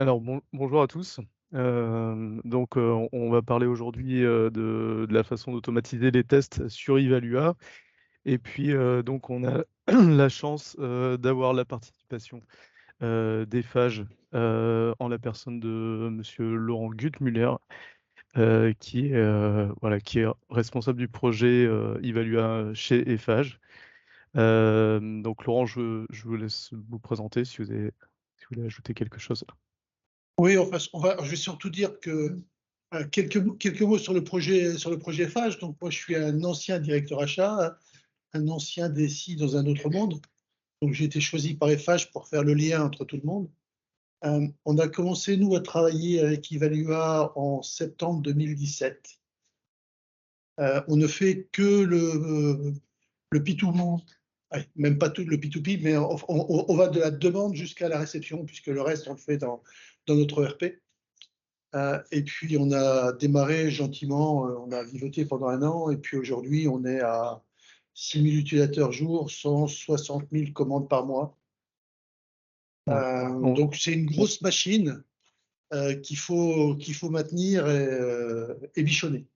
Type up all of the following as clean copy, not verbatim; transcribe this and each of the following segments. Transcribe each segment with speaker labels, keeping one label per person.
Speaker 1: Alors bonjour à tous. On va parler aujourd'hui, de la façon d'automatiser les tests sur Evalua et puis, donc on a la chance, d'avoir la participation, d'Eiffage, en la personne de monsieur Laurent Guttmuller, qui est responsable du projet, Evalua chez Eiffage. Donc Laurent, je vous laisse vous présenter si vous voulez ajouter quelque chose.
Speaker 2: Oui, enfin, je vais surtout dire que, quelques mots sur le projet Eiffage. Donc moi, je suis un ancien directeur achat, un ancien DSI dans un autre monde. Donc j'ai été choisi par Eiffage pour faire le lien entre tout le monde. On a commencé, nous, à travailler avec Evalua en septembre 2017. On ne fait que le P2P, ouais, même pas tout le P2P, mais on va de la demande jusqu'à la réception, puisque le reste, on le fait dans notre ERP. Et puis on a démarré gentiment, on a vivoté pendant 1 an et puis aujourd'hui on est à 6 000 utilisateurs jour, 160 000 commandes par mois.
Speaker 1: Ouais. On
Speaker 2: Donc c'est une grosse machine, qu'il faut maintenir et bichonner.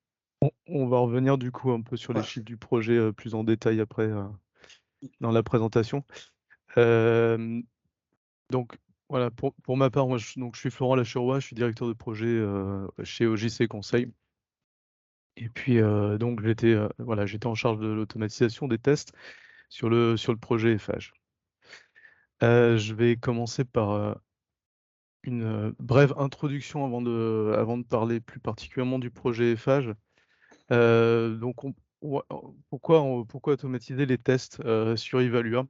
Speaker 1: on va revenir du coup un peu sur les
Speaker 2: Voilà.
Speaker 1: chiffres du projet, plus en détail après, dans la présentation. Hem, donc voilà, pour ma part, moi je suis Florent Lacheroy, je suis directeur de projet, chez OJC Conseil et puis, donc j'étais en charge de l'automatisation des tests sur le projet Eiffage. Je vais commencer par, une, brève introduction avant de parler plus particulièrement du projet Eiffage. Donc pourquoi automatiser les tests, sur Evalua?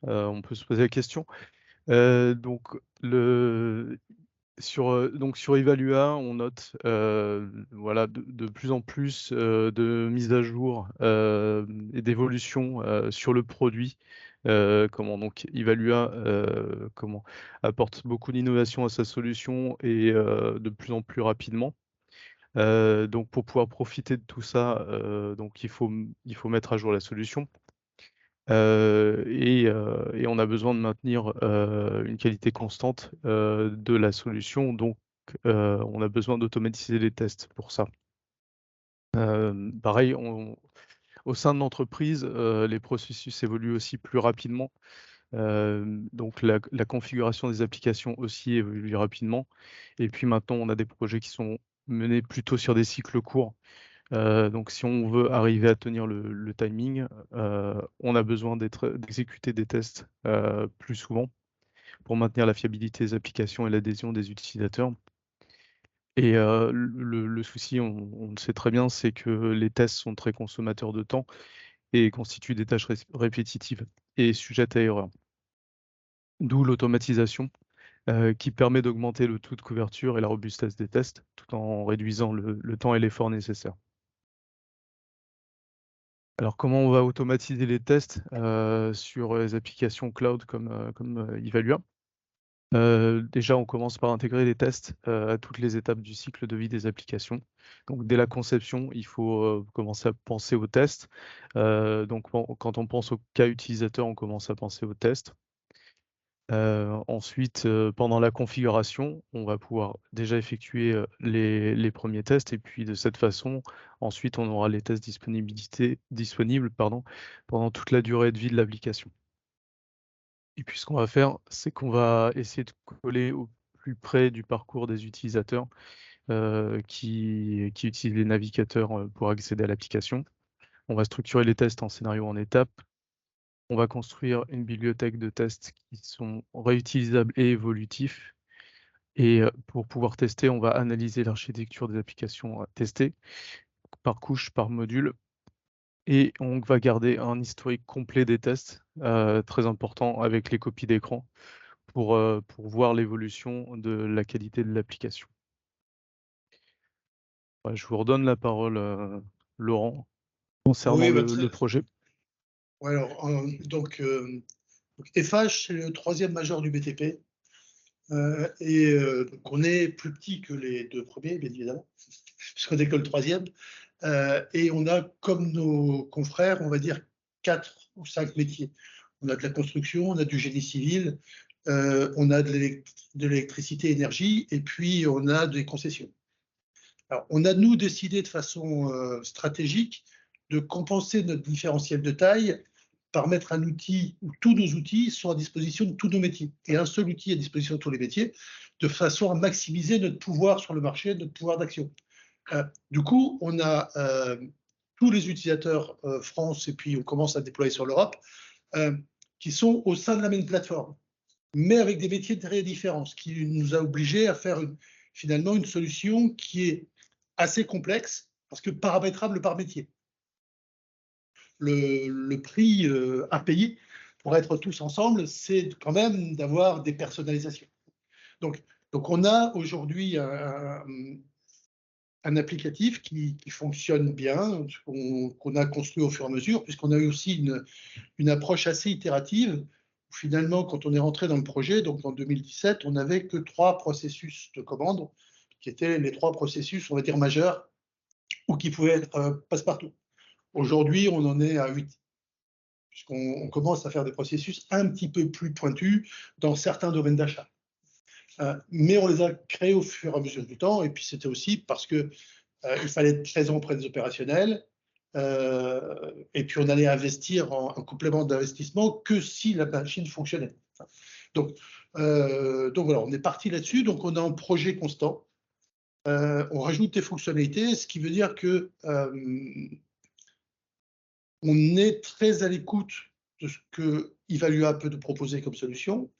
Speaker 1: On peut se poser la question. Donc le sur Evalua, on note, voilà de plus en plus, de mises à jour, et d'évolutions, sur le produit. Donc Evalua, apporte beaucoup d'innovation à sa solution et de plus en plus rapidement. Donc pour pouvoir profiter de tout ça, donc il faut mettre à jour la solution, et on a besoin de maintenir, une qualité constante, de la solution. Donc on a besoin d'automatiser les tests pour ça. Pareil, au sein de l'entreprise, les processus évoluent aussi plus rapidement. Donc la configuration des applications aussi évolue rapidement et puis maintenant on a des projets qui sont menés plutôt sur des cycles courts. Donc si on veut arriver à tenir le timing, on a besoin d'exécuter des tests, plus souvent pour maintenir la fiabilité des applications et l'adhésion des utilisateurs et le souci, on le sait très bien, c'est que les tests sont très consommateurs de temps et constituent des tâches répétitives et sujettes à erreur. D'où l'automatisation, qui permet d'augmenter le taux de couverture et la robustesse des tests, tout en réduisant le temps et l'effort nécessaires. Alors comment on va automatiser les tests, sur, les applications cloud comme Evalua? Déjà on commence par intégrer les tests, à toutes les étapes du cycle de vie des applications. Donc dès la conception, il faut, commencer à penser aux tests. Donc quand on pense au cas utilisateur, on commence à penser aux tests. Ensuite, pendant la configuration, on va pouvoir déjà effectuer, les 1ers tests et puis de cette façon, ensuite on aura les tests disponibles, pardon, pendant toute la durée de vie de l'application. Et puis ce qu'on va faire, c'est qu'on va essayer de coller au plus près du parcours des utilisateurs, qui utilisent les navigateurs, pour accéder à l'application. On va structurer les tests en scénarios en étapes. On va construire une bibliothèque de tests qui sont réutilisables et évolutifs et pour pouvoir tester, on va analyser l'architecture des applications, testées, par couche, par module et on va garder un historique complet des tests, très important avec les copies d'écran pour voir l'évolution de la qualité de l'application. Ouais, je vous redonne la parole, Laurent, concernant
Speaker 2: Oui, bah,
Speaker 1: le projet.
Speaker 2: ouais, alors, donc Eiffage, c'est le 3e major du BTP, donc on est plus petit que les 2 premiers, bien évidemment, puisqu'on est que le 3e. Et on a, comme nos confrères, on va dire 4 ou 5 métiers. On a de la construction, on a du génie civil, on a de l'électricité, énergie, et puis on a des concessions. Alors, on a, nous, décidé de façon stratégique de compenser notre différentiel de taille par mettre un outil où tous nos outils sont à disposition de tous nos métiers, et un seul outil à disposition de tous les métiers, de façon à maximiser notre pouvoir sur le marché, notre pouvoir d'action. Du coup, on a tous les utilisateurs France, et puis on commence à déployer sur l'Europe, qui sont au sein de la même plateforme, mais avec des métiers très différents, ce qui nous a obligés à faire finalement une solution qui est assez complexe, parce que paramétrable par métier. Le prix à payer pour être tous ensemble, c'est quand même d'avoir des personnalisations. Donc on a aujourd'hui un applicatif qui fonctionne bien, qu'on a construit au fur et à mesure, puisqu'on a eu aussi une approche assez itérative. Finalement, quand on est rentré dans le projet, donc en 2017, on n'avait que 3 processus de commande, qui étaient les 3 processus, on va dire, majeurs, ou qui pouvaient être passe-partout. Aujourd'hui, on en est à 8, puisqu'on commence à faire des processus un petit peu plus pointus dans certains domaines d'achat. Mais on les a créés au fur et à mesure du temps, et puis c'était aussi parce que il fallait être présent auprès des opérationnels, et puis on allait investir en complément d'investissement que si la machine fonctionnait. Donc voilà, on est parti là-dessus, donc on a un projet constant, on rajoute des fonctionnalités, ce qui veut dire que on est très à l'écoute de ce que Evalua peut nous proposer comme solution,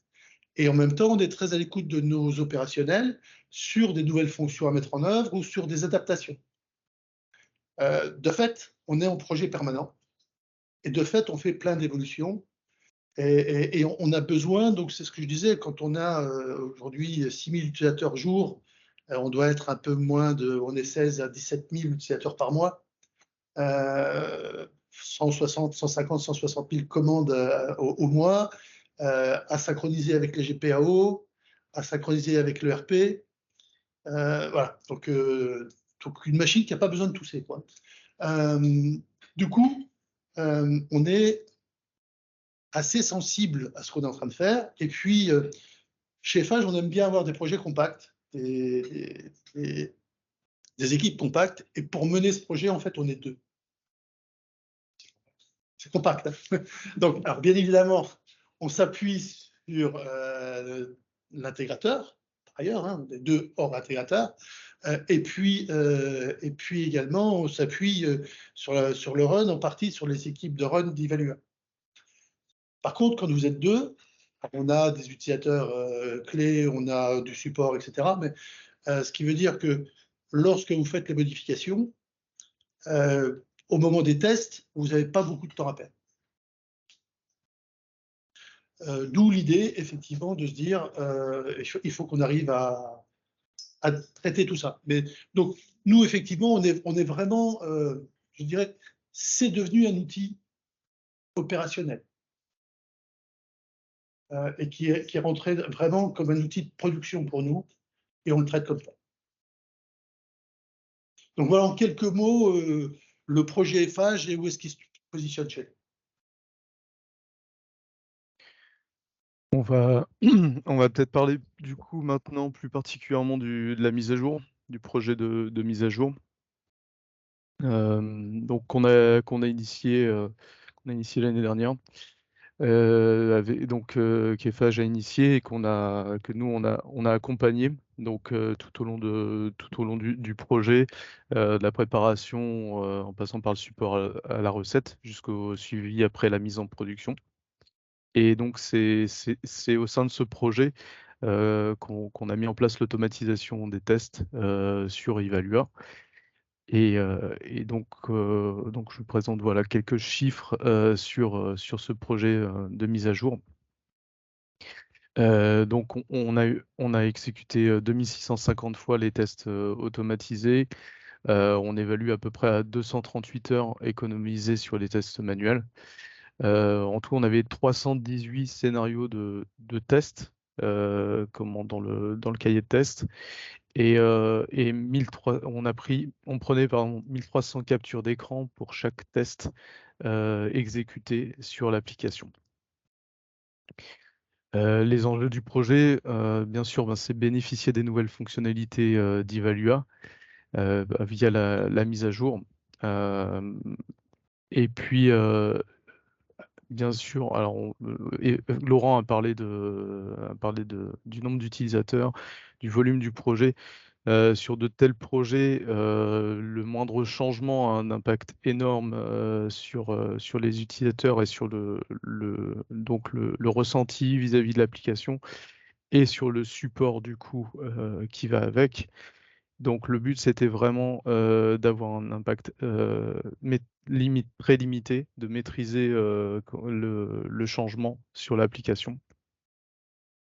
Speaker 2: et en même temps, on est très à l'écoute de nos opérationnels sur des nouvelles fonctions à mettre en œuvre ou sur des adaptations. De fait, on est en projet permanent, et de fait, on fait plein d'évolutions, et on a besoin, donc c'est ce que je disais, quand on a aujourd'hui 6 000 utilisateurs jour, on doit être un peu moins on est 16 à 17 000 utilisateurs par mois, 160, 150, 160 000 commandes au mois, à synchroniser avec les GPAO, à synchroniser avec l'ERP. Voilà, donc une machine qui n'a pas besoin de tousser, quoi. Du coup, on est assez sensible à ce qu'on est en train de faire. Et puis, chez Eiffage, on aime bien avoir des projets compacts, des équipes compactes. Et pour mener ce projet, en fait, on est 2. C'est compact, hein. Donc, alors, bien évidemment, on s'appuie sur l'intégrateur, par ailleurs, hein, on est 2 hors intégrateur. Et puis également, on s'appuie sur le run, en partie sur les équipes de run d'Evalua. Par contre, quand vous êtes 2, on a des utilisateurs clés, on a du support, etc. Mais ce qui veut dire que lorsque vous faites les modifications, au moment des tests, vous n'avez pas beaucoup de temps à perdre. D'où l'idée, effectivement, de se dire il faut qu'on arrive à traiter tout ça. Mais donc, nous, effectivement, on est vraiment, je dirais, c'est devenu un outil opérationnel, et qui est rentré vraiment comme un outil de production pour nous, et on le traite comme ça. Donc voilà, en quelques mots, le projet Eiffage et où est-ce qu'il se positionne chez nous.
Speaker 1: On va peut-être parler du coup maintenant plus particulièrement de la mise à jour, du projet de mise à jour. Donc qu'on a initié l'année dernière, qu'Eiffage a initié et que nous on a accompagné donc tout au long du projet, de la préparation en passant par le support à la recette jusqu'au suivi après la mise en production. Et donc c'est au sein de ce projet qu'on a mis en place l'automatisation des tests sur Evalua. Et donc je vous présente voilà quelques chiffres sur ce projet de mise à jour. Donc on a exécuté 2650 fois les tests automatisés. On évalue à peu près à 238 heures économisées sur les tests manuels. En tout, on avait 318 scénarios de tests dans le cahier de test, et on prenait 1300 captures d'écran pour chaque test exécuté sur l'application. Les enjeux du projet, bien sûr, ben, c'est bénéficier des nouvelles fonctionnalités d'Evalua via la mise à jour. Et puis, bien sûr, alors Laurent a parlé du nombre d'utilisateurs, du volume du projet. Sur de tels projets, le moindre changement a un impact énorme sur les utilisateurs et sur donc le ressenti vis-à-vis de l'application et sur le support du coup qui va avec. Donc le but, c'était vraiment d'avoir un impact très limité, de maîtriser le changement sur l'application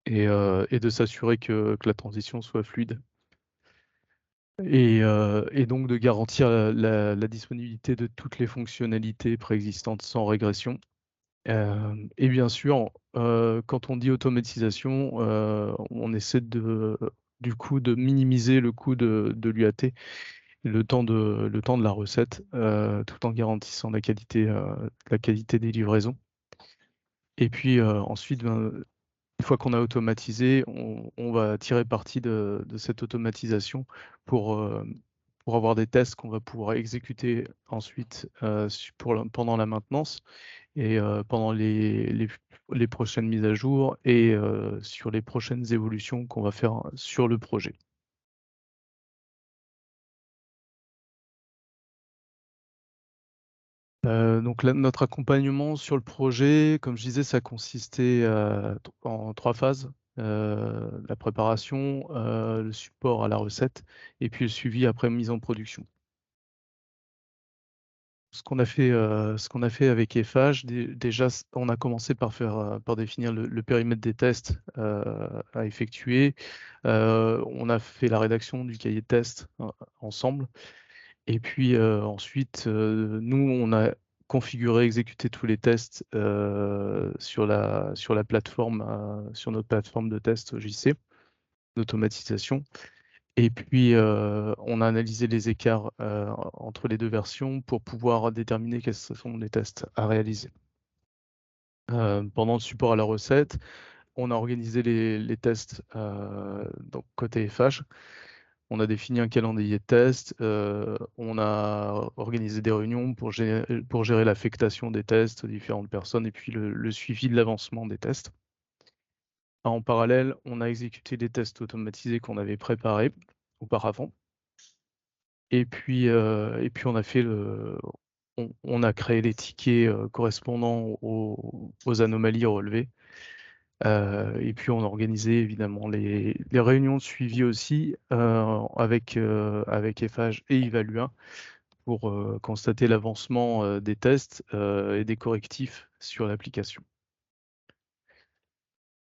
Speaker 1: et de s'assurer que la transition soit fluide. Et donc de garantir la disponibilité de toutes les fonctionnalités préexistantes sans régression. Et bien sûr, quand on dit automatisation, on essaie du coup de minimiser le coût de l'UAT, le temps de la recette, tout en garantissant la qualité des livraisons. Et puis ensuite, ben, une fois qu'on a automatisé, on va tirer parti de cette automatisation pour, pour avoir des tests qu'on va pouvoir exécuter ensuite pendant la maintenance et pendant les prochaines mises à jour et sur les prochaines évolutions qu'on va faire sur le projet. Donc notre accompagnement sur le projet, comme je disais, ça consistait en 3 phases. La préparation, le support à la recette et puis le suivi après mise en production. Ce qu'on a fait avec Eiffage, déjà, on a commencé par définir le périmètre des tests à effectuer. On a fait la rédaction du cahier de test ensemble. Et puis ensuite, nous, on a configuré, exécuté tous les tests sur la plateforme, sur notre plateforme de test JC, d'automatisation. Et puis, on a analysé les écarts entre les 2 versions pour pouvoir déterminer quels sont les tests à réaliser. Pendant le support à la recette, on a organisé les tests donc côté FH. On a défini un calendrier de tests, on a organisé des réunions pour gérer l'affectation des tests aux différentes personnes et puis le suivi de l'avancement des tests. En parallèle, on a exécuté les tests automatisés qu'on avait préparés auparavant. Et puis on a fait on a créé les tickets correspondant aux anomalies relevées. Et puis on a organisé évidemment les réunions de suivi aussi avec Eiffage et Evalua pour constater l'avancement des tests et des correctifs sur l'application.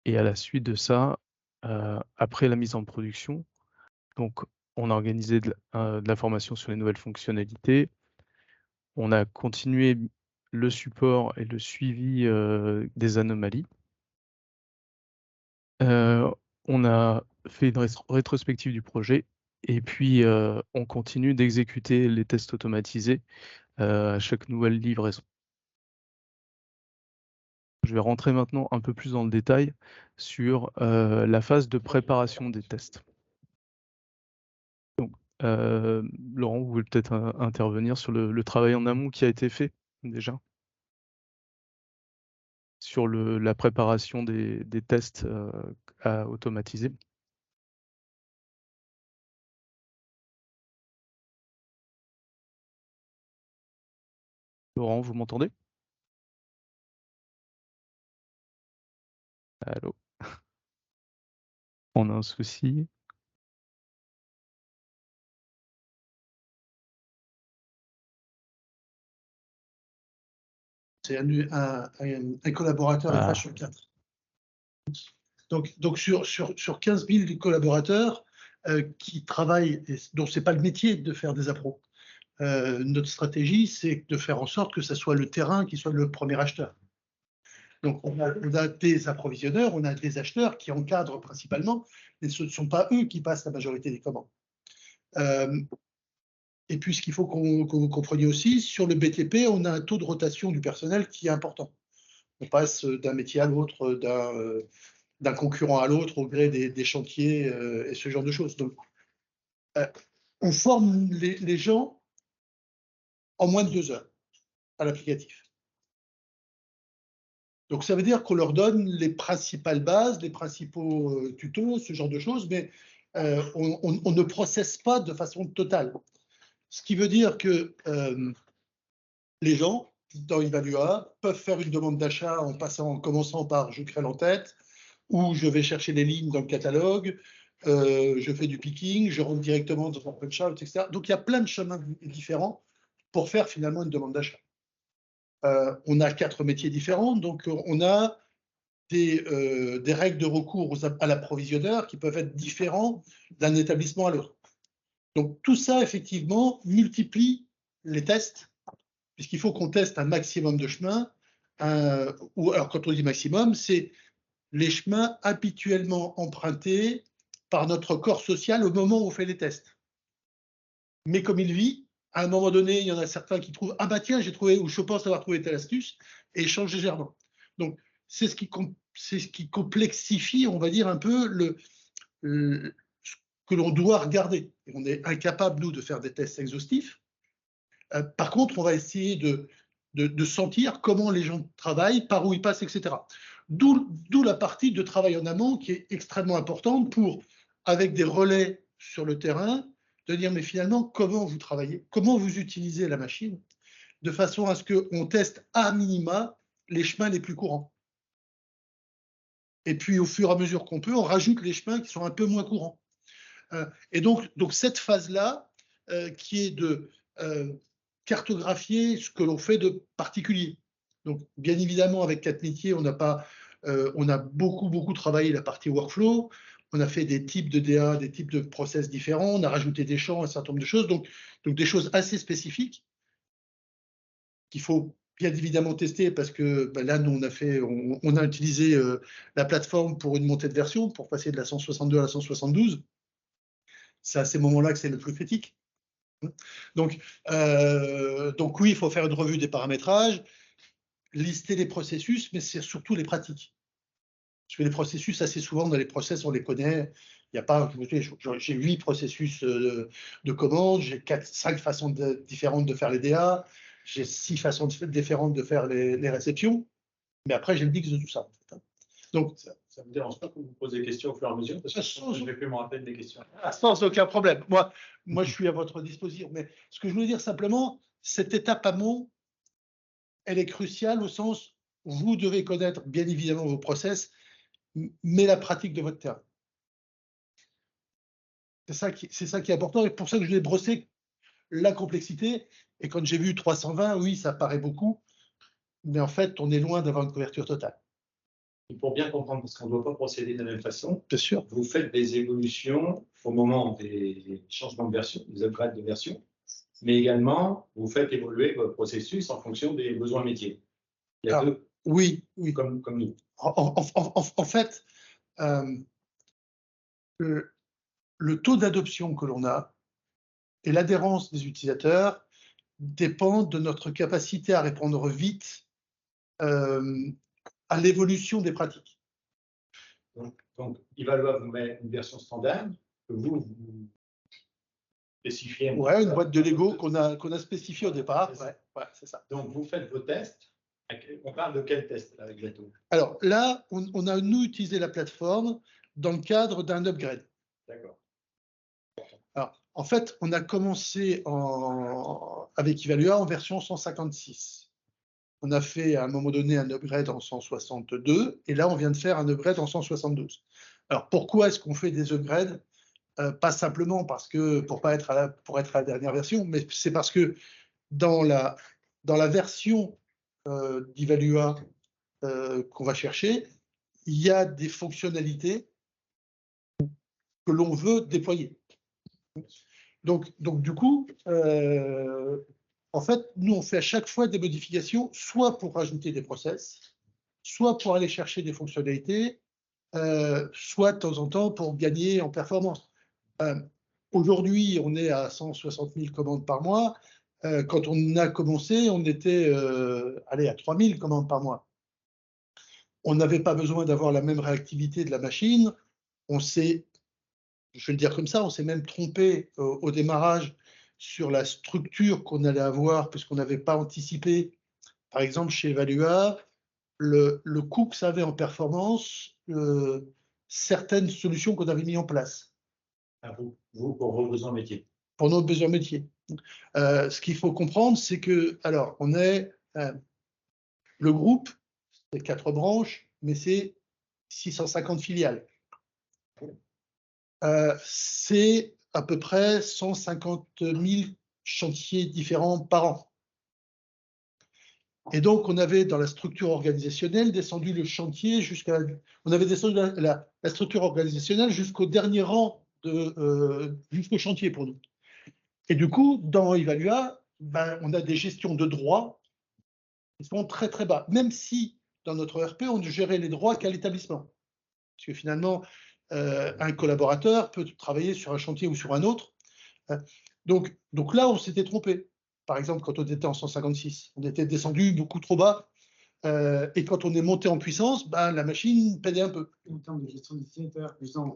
Speaker 1: Et à la suite de ça, après la mise en production, donc on a organisé de la formation sur les nouvelles fonctionnalités. On a continué le support et le suivi des anomalies. On a fait une rétrospective du projet et puis on continue d'exécuter les tests automatisés à chaque nouvelle livraison. Je vais rentrer maintenant un peu plus dans le détail sur la phase de préparation des tests. Donc, Laurent, vous voulez peut-être intervenir sur le travail en amont qui a été fait déjà sur la préparation des tests à automatiser. Laurent, vous m'entendez? Allô? On a un souci.
Speaker 2: C'est un collaborateur FH sur 4. Donc sur 15 000 collaborateurs qui travaillent, dont ce n'est pas le métier de faire des appros, notre stratégie, c'est de faire en sorte que ce soit le terrain qui soit le premier acheteur. Donc on a des approvisionneurs, on a des acheteurs qui encadrent principalement, mais ce ne sont pas eux qui passent la majorité des commandes. Et puis ce qu'il faut que vous compreniez aussi, sur le BTP, on a un taux de rotation du personnel qui est important. On passe d'un métier à l'autre, d'un concurrent à l'autre au gré des chantiers et ce genre de choses. Donc, on forme les gens en moins de 2 heures à l'applicatif. Donc ça veut dire qu'on leur donne les principales bases, les principaux tutos, ce genre de choses, mais on ne processe pas de façon totale. Ce qui veut dire que les gens, dans Evalua, peuvent faire une demande d'achat en commençant par je crée l'entête, ou je vais chercher les lignes dans le catalogue, je fais du picking, je rentre directement dans un punch-out, etc. Donc il y a plein de chemins différents pour faire finalement une demande d'achat. On a 4 métiers différents, donc on a des règles de recours à l'approvisionneur qui peuvent être différents d'un établissement à l'autre. Donc tout ça, effectivement, multiplie les tests, puisqu'il faut qu'on teste un maximum de chemins. Alors quand on dit maximum, c'est les chemins habituellement empruntés par notre corps social au moment où on fait les tests. Mais comme il vit, à un moment donné, il y en a certains qui trouvent « Ah bah tiens, j'ai trouvé, ou je pense avoir trouvé telle astuce », et changent légèrement. Donc, c'est ce qui complexifie, on va dire, un peu ce que l'on doit regarder. Et on est incapable, nous, de faire des tests exhaustifs. Par contre, on va essayer de sentir comment les gens travaillent, par où ils passent, etc. D'où la partie de travail en amont qui est extrêmement importante pour, avec des relais sur le terrain, de dire mais finalement comment vous travaillez, comment vous utilisez la machine, de façon à ce qu'on teste à minima les chemins les plus courants. Et puis au fur et à mesure qu'on peut, on rajoute les chemins qui sont un peu moins courants. Et donc cette phase-là, qui est de cartographier ce que l'on fait de particulier. Donc, bien évidemment, avec 4 métiers, on a beaucoup travaillé la partie workflow. On a fait des types de DA, des types de process différents. On a rajouté des champs, un certain nombre de choses. Donc des choses assez spécifiques qu'il faut bien évidemment tester parce que là, nous, on a utilisé la plateforme pour une montée de version, pour passer de la 162 à la 172. C'est à ces moments-là que c'est le plus critique. Donc oui, il faut faire une revue des paramétrages, lister les processus, mais c'est surtout les pratiques. Parce que les processus, assez souvent, dans les process, on les connaît. Il n'y a pas, j'ai 8 processus de commande, j'ai 5 façons différentes de faire les DA, j'ai 6 façons différentes de faire les réceptions, mais après, j'ai le mix de tout ça. En fait. Donc,
Speaker 3: ça ne me dérange pas que vous posez des questions au fur et à mesure, parce que je ne vais plus me rappeler des questions.
Speaker 2: Sans aucun problème. Moi, je suis à votre disposition. Mais ce que je voulais dire simplement, cette étape amont, elle est cruciale au sens où vous devez connaître, bien évidemment, vos process, mais la pratique de votre terrain. C'est ça qui est important. Et pour ça que je l'ai brossé la complexité. Et quand j'ai vu 320, oui, ça paraît beaucoup. Mais en fait, on est loin d'avoir une couverture totale.
Speaker 3: Et pour bien comprendre, parce qu'on ne doit pas procéder de la même façon,
Speaker 2: bien sûr,
Speaker 3: vous faites des évolutions au moment des changements de version, des upgrades de version, mais également, vous faites évoluer votre processus en fonction des besoins métiers. Il y a deux.
Speaker 2: Oui.
Speaker 3: Comme nous.
Speaker 2: En fait, le taux d'adoption que l'on a et l'adhérence des utilisateurs dépendent de notre capacité à répondre vite à l'évolution des pratiques.
Speaker 3: Donc Evalua vous met une version standard que vous spécifiez.
Speaker 2: Ouais, une boîte de Lego qu'on a spécifiée au départ. Ouais, c'est ça.
Speaker 3: Donc vous faites vos tests. On parle de quel test là, exactement?
Speaker 2: Alors là, on a nous utilisé la plateforme dans le cadre d'un upgrade.
Speaker 3: D'accord.
Speaker 2: Alors, en fait, on a commencé avec Evalua en version 156. On a fait à un moment donné un upgrade en 162 et là, on vient de faire un upgrade en 172. Alors, pourquoi est-ce qu'on fait des upgrades? Pas simplement pour être à la dernière version, mais c'est parce que dans la version d'Evalua qu'on va chercher, il y a des fonctionnalités que l'on veut déployer. Donc du coup, en fait, nous, on fait à chaque fois des modifications, soit pour rajouter des process, soit pour aller chercher des fonctionnalités, soit de temps en temps pour gagner en performance. Aujourd'hui, on est à 160 000 commandes par mois. Quand on a commencé, on était à 3 000 commandes par mois. on n'avait pas besoin d'avoir la même réactivité de la machine. On s'est, je vais le dire comme ça, on s'est même trompé au démarrage sur la structure qu'on allait avoir, puisqu'on n'avait pas anticipé, par exemple chez Evalua, le coût que ça avait en performance, certaines solutions qu'on avait mis en place.
Speaker 3: Vous, pour vos besoins métiers.
Speaker 2: Pour nos besoins métiers. Ce qu'il faut comprendre, c'est que, alors, on est le groupe, c'est 4 branches, mais c'est 650 filiales. C'est à peu près 150 000 chantiers différents par an. Et donc, on avait dans la structure organisationnelle descendu le chantier jusqu'à. On avait descendu la structure organisationnelle jusqu'au dernier rang, jusqu'au chantier pour nous. Et du coup, dans Evalua, ben, on a des gestions de droits qui sont très très bas, même si dans notre ERP, on ne gérait les droits qu'à l'établissement. Parce que finalement, un collaborateur peut travailler sur un chantier ou sur un autre. Donc là, on s'était trompé. Par exemple, quand on était en 156, on était descendu beaucoup trop bas. Et quand on est monté en puissance, ben, la machine pédait un peu.
Speaker 4: En termes de gestion d'utilisateur,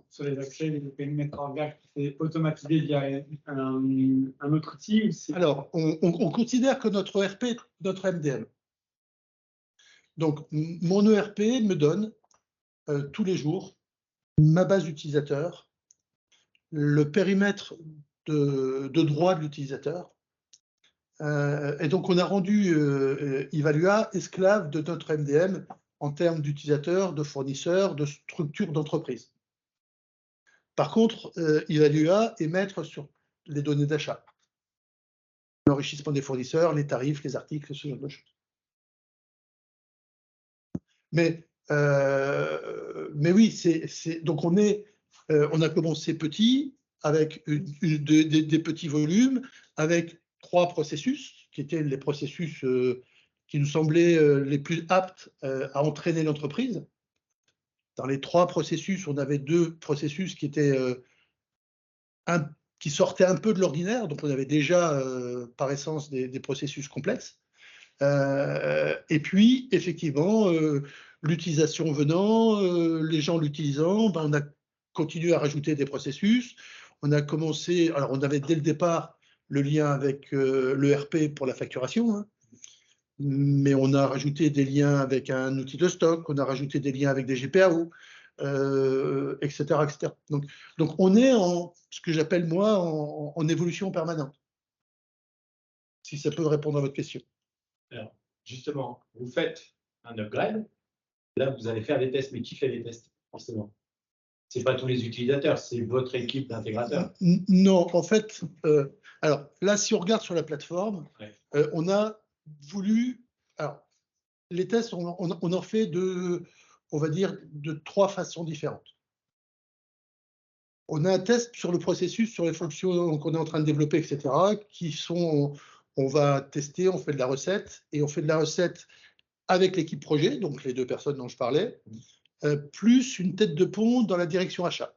Speaker 4: sur les accès, les périmètres organes, c'est automatisé via un autre outil ou
Speaker 2: Alors, on considère que notre ERP est notre MDM. Donc, mon ERP me donne tous les jours ma base d'utilisateurs, le périmètre de droit de l'utilisateur. Et donc, on a rendu Evalua esclave de notre MDM en termes d'utilisateurs, de fournisseurs, de structures d'entreprise. Par contre, Evalua est maître sur les données d'achat, l'enrichissement des fournisseurs, les tarifs, les articles, ce genre de choses. Mais oui, donc on a commencé petit, avec des petits volumes, avec 3 processus, qui étaient les processus qui nous semblaient les plus aptes à entraîner l'entreprise. Dans les 3 processus, on avait 2 processus qui étaient qui sortaient un peu de l'ordinaire, donc on avait déjà par essence des processus complexes. Et puis, effectivement, l'utilisation venant, les gens l'utilisant, ben, on a continué à rajouter des processus. On a commencé, alors on avait dès le départ le lien avec l'ERP pour la facturation, hein, mais on a rajouté des liens avec un outil de stock, on a rajouté des liens avec des GPAO, etc., etc. Donc on est en ce que j'appelle moi en évolution permanente. Si ça peut répondre à votre question.
Speaker 3: Alors, justement, vous faites un upgrade. Là, vous allez faire des tests, mais qui fait les tests, forcément? Ce n'est pas tous les utilisateurs, c'est votre équipe d'intégrateurs.
Speaker 2: Non, en fait, alors là, si on regarde sur la plateforme, ouais. On a voulu. Alors, les tests, on en fait on va dire, de 3 façons différentes. On a un test sur le processus, sur les fonctions qu'on est en train de développer, etc., qui sont. On va tester, on fait de la recette, et on fait de la recette avec l'équipe projet, donc les 2 personnes dont je parlais, plus une tête de pont dans la direction achat.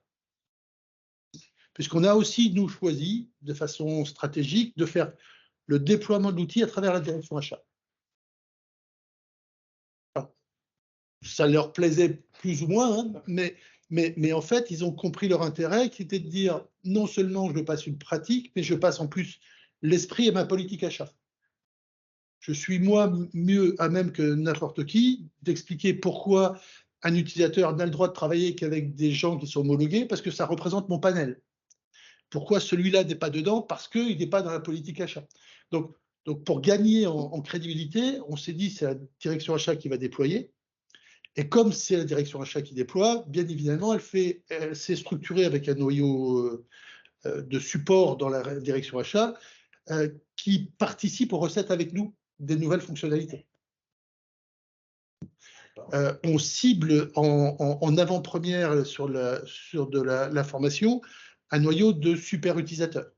Speaker 2: Puisqu'on a aussi, nous, choisi, de façon stratégique, de faire le déploiement de l'outil à travers la direction achat. Enfin, ça leur plaisait plus ou moins, hein, mais en fait, ils ont compris leur intérêt, qui était de dire, non seulement je passe une pratique, mais je passe en plus l'esprit et ma politique achat. Je suis moi mieux à même que n'importe qui d'expliquer pourquoi un utilisateur n'a le droit de travailler qu'avec des gens qui sont homologués, parce que ça représente mon panel. Pourquoi celui-là n'est pas dedans? Parce qu'il n'est pas dans la politique achat. Donc pour gagner en crédibilité, on s'est dit c'est la direction achat qui va déployer. Et comme c'est la direction achat qui déploie, bien évidemment, elle s'est structurée avec un noyau de support dans la direction achat qui participe aux recettes avec nous des nouvelles fonctionnalités. On cible en avant-première sur de la formation un noyau de super utilisateurs.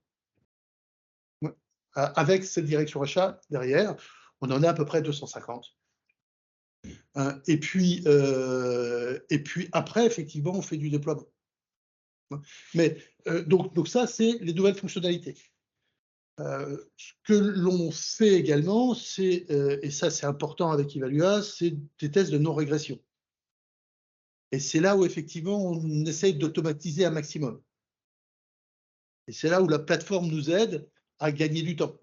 Speaker 2: Avec cette direction achat derrière, on en a à peu près 250. Et puis après, effectivement, on fait du déploiement. Mais donc ça, c'est les nouvelles fonctionnalités. Ce que l'on fait également, c'est, et ça c'est important avec Evalua, c'est des tests de non-régression. Et c'est là où effectivement on essaye d'automatiser un maximum. Et c'est là où la plateforme nous aide à gagner du temps,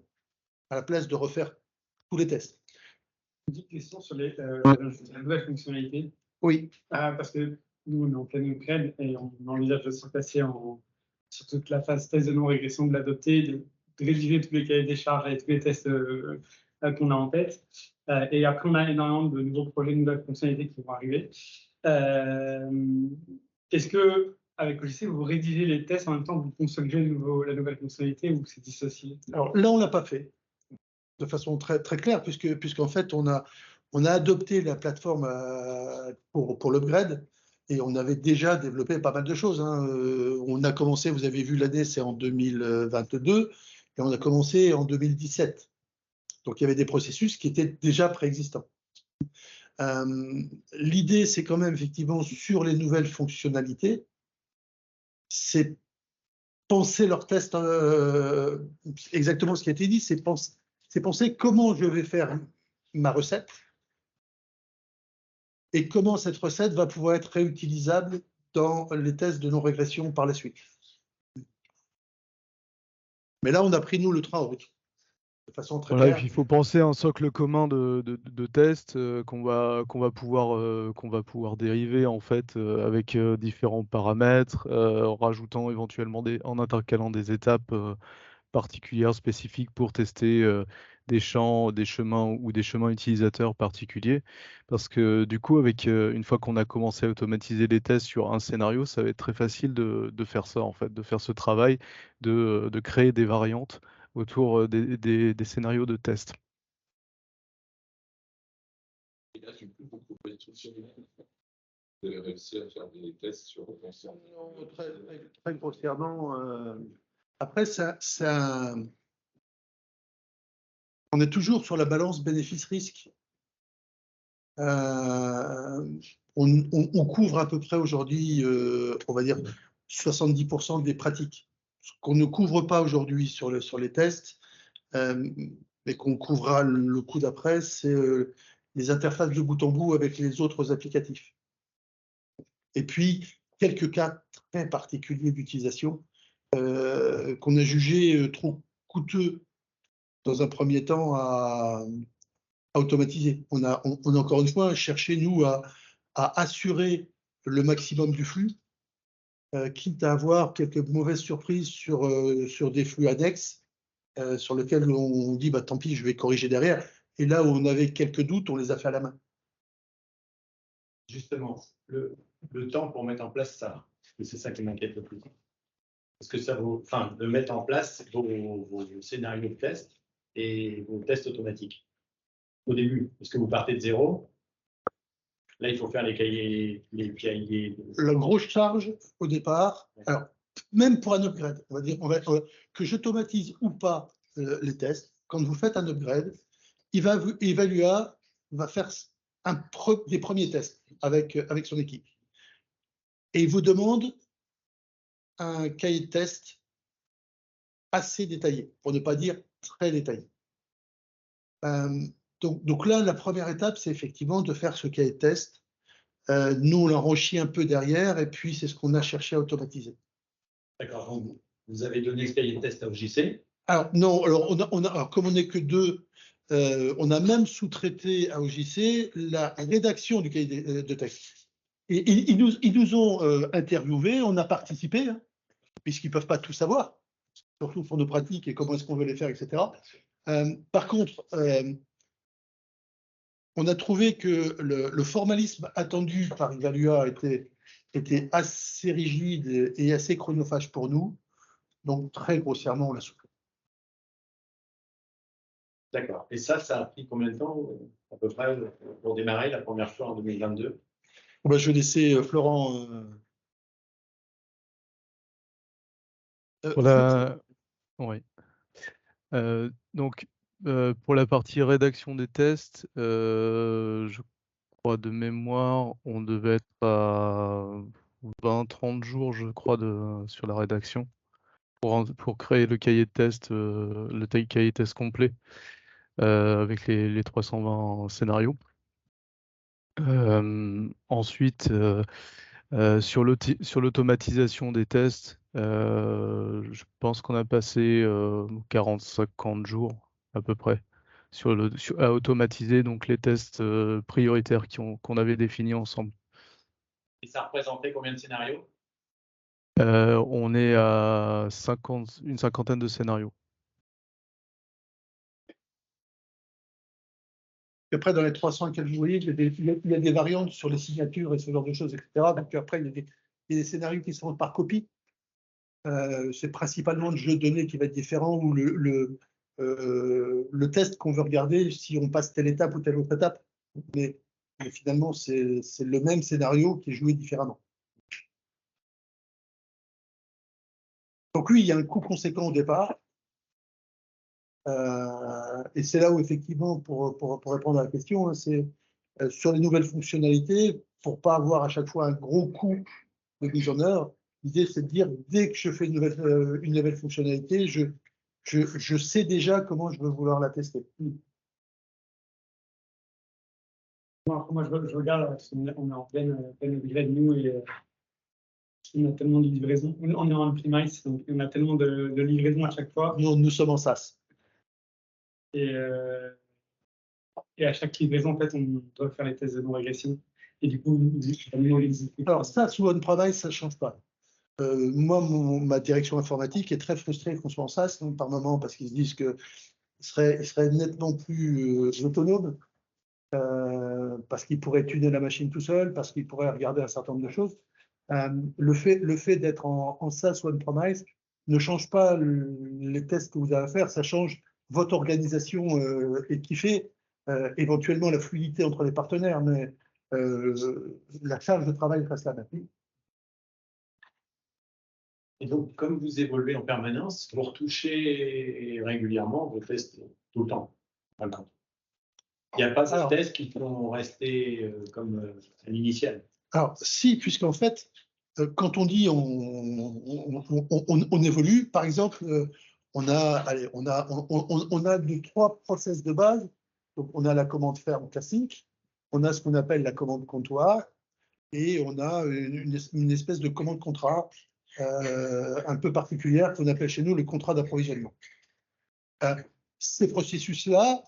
Speaker 2: à la place de refaire tous les tests.
Speaker 4: Une petite question sur la nouvelle fonctionnalité.
Speaker 2: Oui.
Speaker 4: Parce que nous, on est en pleine upgrade et on envisage de se passer sur toute la phase test de non-régression, de l'adopter, de rédiger tous les cahiers des charges et tous les tests qu'on a en tête. Et après, on a énormément de nouveaux projets, de nouvelles fonctionnalités qui vont arriver. Est-ce que, avec OJC, vous rédigez les tests en même temps que vous consolidez la nouvelle fonctionnalité ou c'est dissocié?
Speaker 2: Alors là, on ne l'a pas fait de façon très, très claire, puisqu'en fait, on a adopté la plateforme pour l'upgrade et on avait déjà développé pas mal de choses. Hein. On a commencé, vous avez vu l'année, c'est en 2022 et on a commencé en 2017. Donc il y avait des processus qui étaient déjà préexistants. L'idée, c'est quand même effectivement sur les nouvelles fonctionnalités, c'est penser leur test, exactement ce qui a été dit, c'est penser comment je vais faire ma recette et comment cette recette va pouvoir être réutilisable dans les tests de non-régression par la suite. Mais là, on a pris, nous, le train en route. De façon très
Speaker 1: Voilà, et
Speaker 2: claire.
Speaker 1: puis il faut penser à un socle commun de tests qu'on va pouvoir dériver en fait avec différents paramètres, en rajoutant éventuellement en intercalant des étapes particulières, spécifiques pour tester des champs, des chemins ou des chemins utilisateurs particuliers. Parce que du coup, une fois qu'on a commencé à automatiser les tests sur un scénario, ça va être très facile de faire ça en fait, de faire ce travail, de créer des variantes autour des scénarios de test.
Speaker 5: Et là, tu peux beaucoup sur de réussir à faire des tests sur le concert.
Speaker 2: Très, très grossièrement. Après, on est toujours sur la balance bénéfice-risque. On couvre à peu près aujourd'hui, on va dire, 70% des pratiques. Ce qu'on ne couvre pas aujourd'hui sur les tests, mais qu'on couvrira le coup d'après, c'est les interfaces de bout en bout avec les autres applicatifs. Et puis, quelques cas très particuliers d'utilisation qu'on a jugé trop coûteux dans un premier temps à automatiser. On a encore une fois cherché, nous, à assurer le maximum du flux, quitte à avoir quelques mauvaises surprises sur des flux annexes, sur lesquels on dit bah, tant pis, je vais corriger derrière. Et là où on avait quelques doutes, on les a fait à la main.
Speaker 3: Justement, le temps pour mettre en place ça, c'est ça qui m'inquiète le plus. Parce que ça vaut, enfin, de mettre en place vos scénarios de test et vos tests automatiques. Au début, est-ce que vous partez de zéro? Là, il faut faire les cahiers.
Speaker 2: La grosse charge au départ, alors même pour un upgrade, on va dire que j'automatise ou pas les tests, quand vous faites un upgrade, il va évaluer, va faire des premiers tests avec son équipe. Et il vous demande un cahier de test assez détaillé, pour ne pas dire très détaillé. Donc là, la première étape, c'est effectivement de faire ce cahier de test. Nous, on l'enrichit un peu derrière, et puis c'est ce qu'on a cherché à automatiser.
Speaker 3: D'accord. Vous avez donné ce cahier de test à OJC?
Speaker 2: Alors non, alors alors, comme on n'est que deux, on a même sous-traité à OJC la rédaction du cahier de texte. Et ils nous ont interviewés, on a participé, hein, puisqu'ils ne peuvent pas tout savoir, surtout pour nos pratiques et comment est-ce qu'on veut les faire, etc. Par contre, on a trouvé que le formalisme attendu par Evalua était assez rigide et assez chronophage pour nous. Donc, très grossièrement, on l'a soufflé.
Speaker 3: D'accord. Et ça a pris combien de temps, à peu près, pour démarrer la première fois en 2022?
Speaker 2: Je vais laisser Florent.
Speaker 1: Oui. Donc, pour la partie rédaction des tests, je crois de mémoire, on devait être à 20-30 jours, je crois, sur la rédaction pour créer le cahier de test, cahier de test complet avec les 320 scénarios. Ensuite, sur l'automatisation des tests, je pense qu'on a passé 40-50 jours à peu près à automatiser donc les tests prioritaires qu'on avait définis ensemble.
Speaker 3: Et ça représentait combien de scénarios?
Speaker 1: On est à une cinquantaine de scénarios.
Speaker 2: Et après, dans les 300 que vous voyez, il y a des variantes sur les signatures et ce genre de choses, etc. Donc après, il y a des scénarios qui sont par copie. C'est principalement le jeu de données qui va être différent ou le test qu'on veut regarder si on passe telle étape ou telle autre étape. Mais finalement, c'est le même scénario qui est joué différemment. Donc oui, il y a un coût conséquent au départ. Et c'est là où, effectivement, pour répondre à la question, hein, c'est sur les nouvelles fonctionnalités, pour ne pas avoir à chaque fois un gros coût de mise en œuvre, l'idée, c'est de dire, dès que je fais une nouvelle fonctionnalité, je sais déjà comment je veux vouloir la tester.
Speaker 4: Moi, je regarde, parce qu'on est en pleine upgrade, nous, et on a tellement de livraisons. On est en premise, donc on a tellement de livraisons à chaque fois.
Speaker 2: Nous sommes en SaaS.
Speaker 4: Et à chaque livraison, en fait, on doit faire les tests de non-régression. Et du coup,
Speaker 2: alors SaaS ou on-premise, ça ne change pas. Moi, ma direction informatique est très frustrée qu'on soit en SaaS, donc, par moment, parce qu'ils se disent qu'ils seraient nettement plus autonomes, parce qu'ils pourraient tuner la machine tout seul, parce qu'ils pourraient regarder un certain nombre de choses. Le fait d'être en SaaS ou on-premise ne change pas les tests que vous avez à faire, ça change votre organisation et qui fait éventuellement la fluidité entre les partenaires, mais la charge de travail reste la même.
Speaker 3: Et donc, comme vous évoluez en permanence, vous retouchez régulièrement vos tests tout le temps. D'accord. Il n'y a pas de tests qui vont rester comme à l'initial.
Speaker 2: Alors, si, puisqu'en fait, quand on dit on évolue, par exemple, on a 3 process de base. Donc, on a la commande ferme classique, on a ce qu'on appelle la commande comptoir, et on a une espèce de commande contrat un peu particulière qu'on appelle chez nous le contrat d'approvisionnement. Ces processus-là,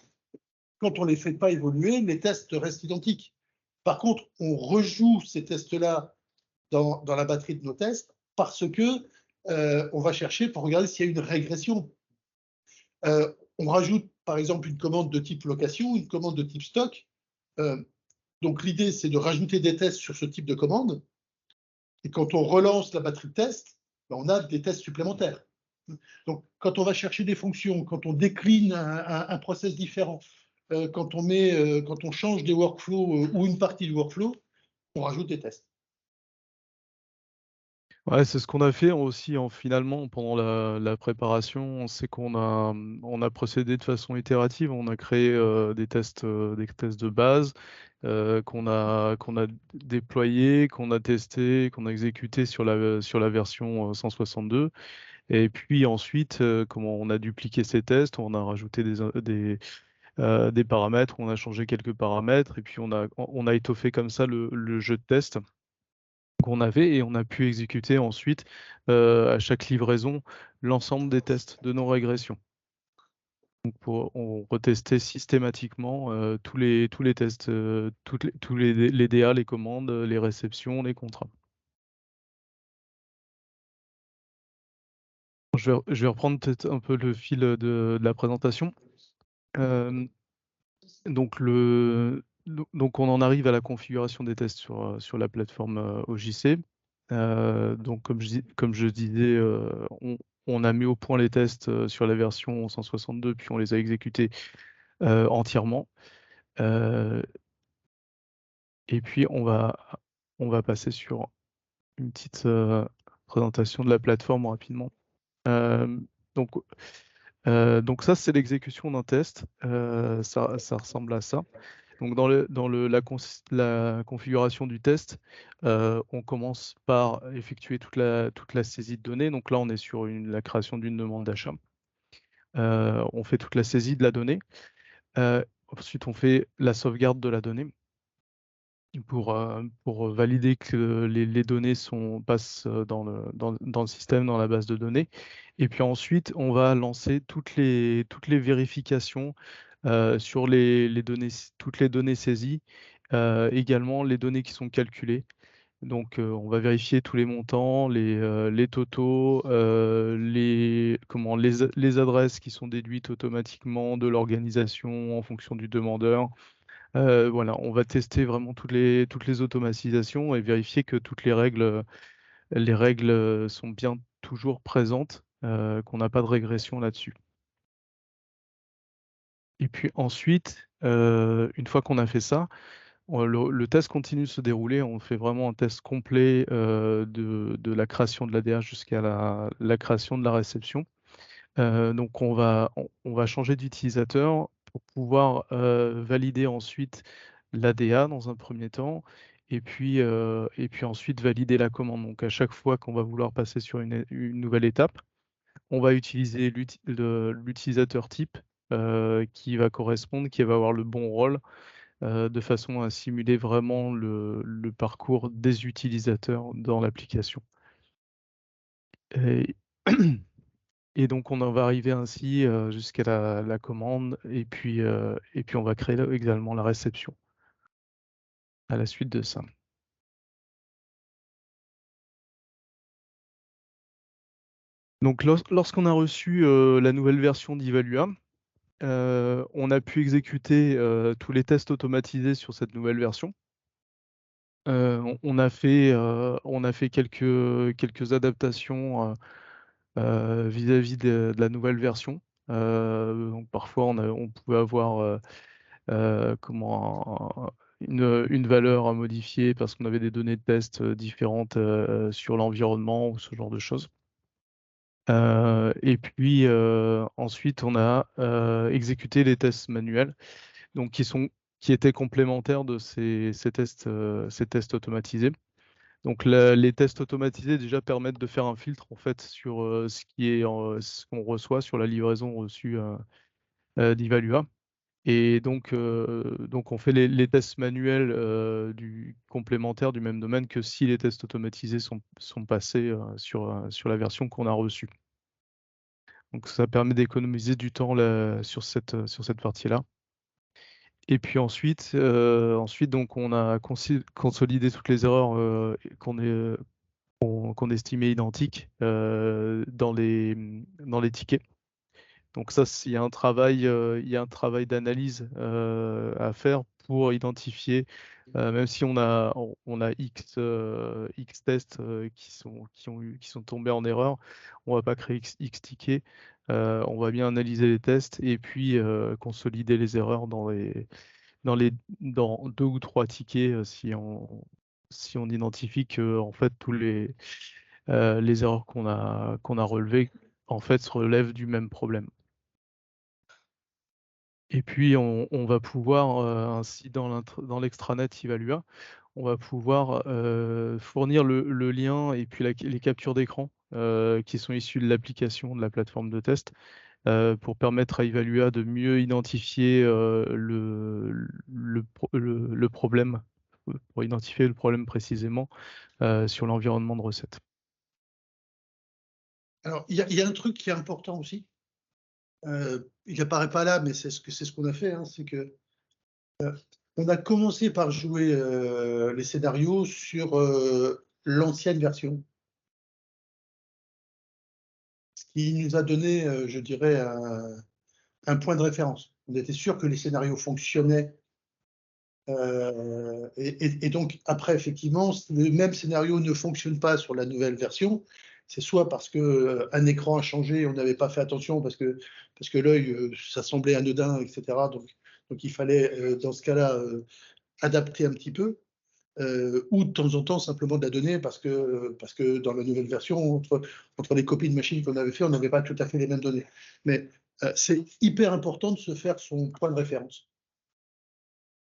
Speaker 2: quand on ne les fait pas évoluer, les tests restent identiques. Par contre, on rejoue ces tests-là dans la batterie de nos tests parce que on va chercher pour regarder s'il y a une régression. On rajoute par exemple une commande de type location, une commande de type stock. Donc l'idée, c'est de rajouter des tests sur ce type de commande. Et quand on relance la batterie de tests, ben, on a des tests supplémentaires. Donc quand on va chercher des fonctions, quand on décline un process différent, quand on change des workflows ou une partie du workflow, on rajoute des tests.
Speaker 1: Ouais, c'est ce qu'on a fait aussi finalement pendant la préparation. C'est qu'on a procédé de façon itérative. On a créé des tests de base qu'on a déployés, qu'on a testés, qu'on a exécutés sur la version 162. Et puis ensuite, comment on a dupliqué ces tests, on a rajouté des paramètres, on a changé quelques paramètres, et puis on a étoffé comme ça le jeu de test qu'on avait, et on a pu exécuter ensuite à chaque livraison l'ensemble des tests de non-régression. Donc on retestait systématiquement tous les tests, tous les DA, les commandes, les réceptions, les contrats. Je vais reprendre peut-être un peu le fil de la présentation. Donc on en arrive à la configuration des tests sur la plateforme OJC. Donc comme je disais, on a mis au point les tests sur la version 162, puis on les a exécutés entièrement. Et puis on va passer sur une petite présentation de la plateforme rapidement. Donc ça, c'est l'exécution d'un test. Ça ressemble à ça. Donc dans la configuration du test, on commence par effectuer toute la saisie de données. Donc là, on est sur la création d'une demande d'achat. On fait toute la saisie de la donnée. Ensuite, on fait la sauvegarde de la donnée. pour valider que les données passent dans le système, dans la base de données. Et puis ensuite, on va lancer toutes les vérifications sur les données, toutes les données saisies, également les données qui sont calculées. Donc, on va vérifier tous les montants, les totaux, les adresses qui sont déduites automatiquement de l'organisation en fonction du demandeur. Voilà, on va tester vraiment toutes les automatisations et vérifier que toutes les règles sont bien toujours présentes, qu'on n'a pas de régression là-dessus. Et puis ensuite, une fois qu'on a fait ça, le test continue de se dérouler. On fait vraiment un test complet de la création de l'ADA jusqu'à la création de la réception. Donc on va changer d'utilisateur pour pouvoir valider ensuite l'ADA dans un premier temps et puis ensuite valider la commande. Donc à chaque fois qu'on va vouloir passer sur une nouvelle étape, on va utiliser l'utilisateur type qui va correspondre, qui va avoir le bon rôle de façon à simuler vraiment le parcours des utilisateurs dans l'application. Et Et donc, on en va arriver ainsi jusqu'à la commande et puis on va créer également la réception à la suite de ça. Donc, lorsqu'on a reçu la nouvelle version d'Evalua, on a pu exécuter tous les tests automatisés sur cette nouvelle version. On a fait quelques adaptations vis-à-vis de la nouvelle version. Donc parfois, on pouvait avoir une valeur à modifier parce qu'on avait des données de test différentes sur l'environnement ou ce genre de choses. Et puis ensuite, on a exécuté les tests manuels, donc qui étaient complémentaires de ces tests automatisés. Donc les tests automatisés déjà permettent de faire un filtre en fait sur ce qu'on reçoit sur la livraison reçue d'Evalua. Et donc on fait les tests manuels complémentaires du même domaine que si les tests automatisés sont passés sur la version qu'on a reçue. Donc ça permet d'économiser du temps sur cette partie-là. Et puis ensuite donc on a consolidé toutes les erreurs qu'on estimait identiques dans les tickets. Donc ça, il y a un travail d'analyse à faire pour identifier, même si on a X tests qui sont tombés en erreur, on va pas créer X tickets. On va bien analyser les tests et puis consolider les erreurs dans 2 ou 3 tickets si on identifie que en fait tous les erreurs qu'on a relevées en fait se relèvent du même problème. Et puis on va pouvoir ainsi dans l'extranet Evalua, on va pouvoir fournir le lien et puis les captures d'écran qui sont issues de l'application de la plateforme de test pour permettre à Evalua de mieux identifier le problème, pour identifier le problème précisément sur l'environnement de recette.
Speaker 2: Alors, il y a un truc qui est important aussi. Il n'apparaît pas là, mais c'est ce qu'on a fait. Hein, c'est que on a commencé par jouer les scénarios sur l'ancienne version. Ce qui nous a donné, je dirais, un point de référence. On était sûr que les scénarios fonctionnaient. Et donc, après, effectivement, si le même scénario ne fonctionne pas sur la nouvelle version, c'est soit parce qu'un écran a changé, on n'avait pas fait attention, parce que l'œil, ça semblait anodin, etc. Donc il fallait, dans ce cas-là, adapter un petit peu, ou de temps en temps, simplement de la donner, parce que dans la nouvelle version, entre les copies de machines qu'on avait fait, on n'avait pas tout à fait les mêmes données. Mais c'est hyper important de se faire son point de référence.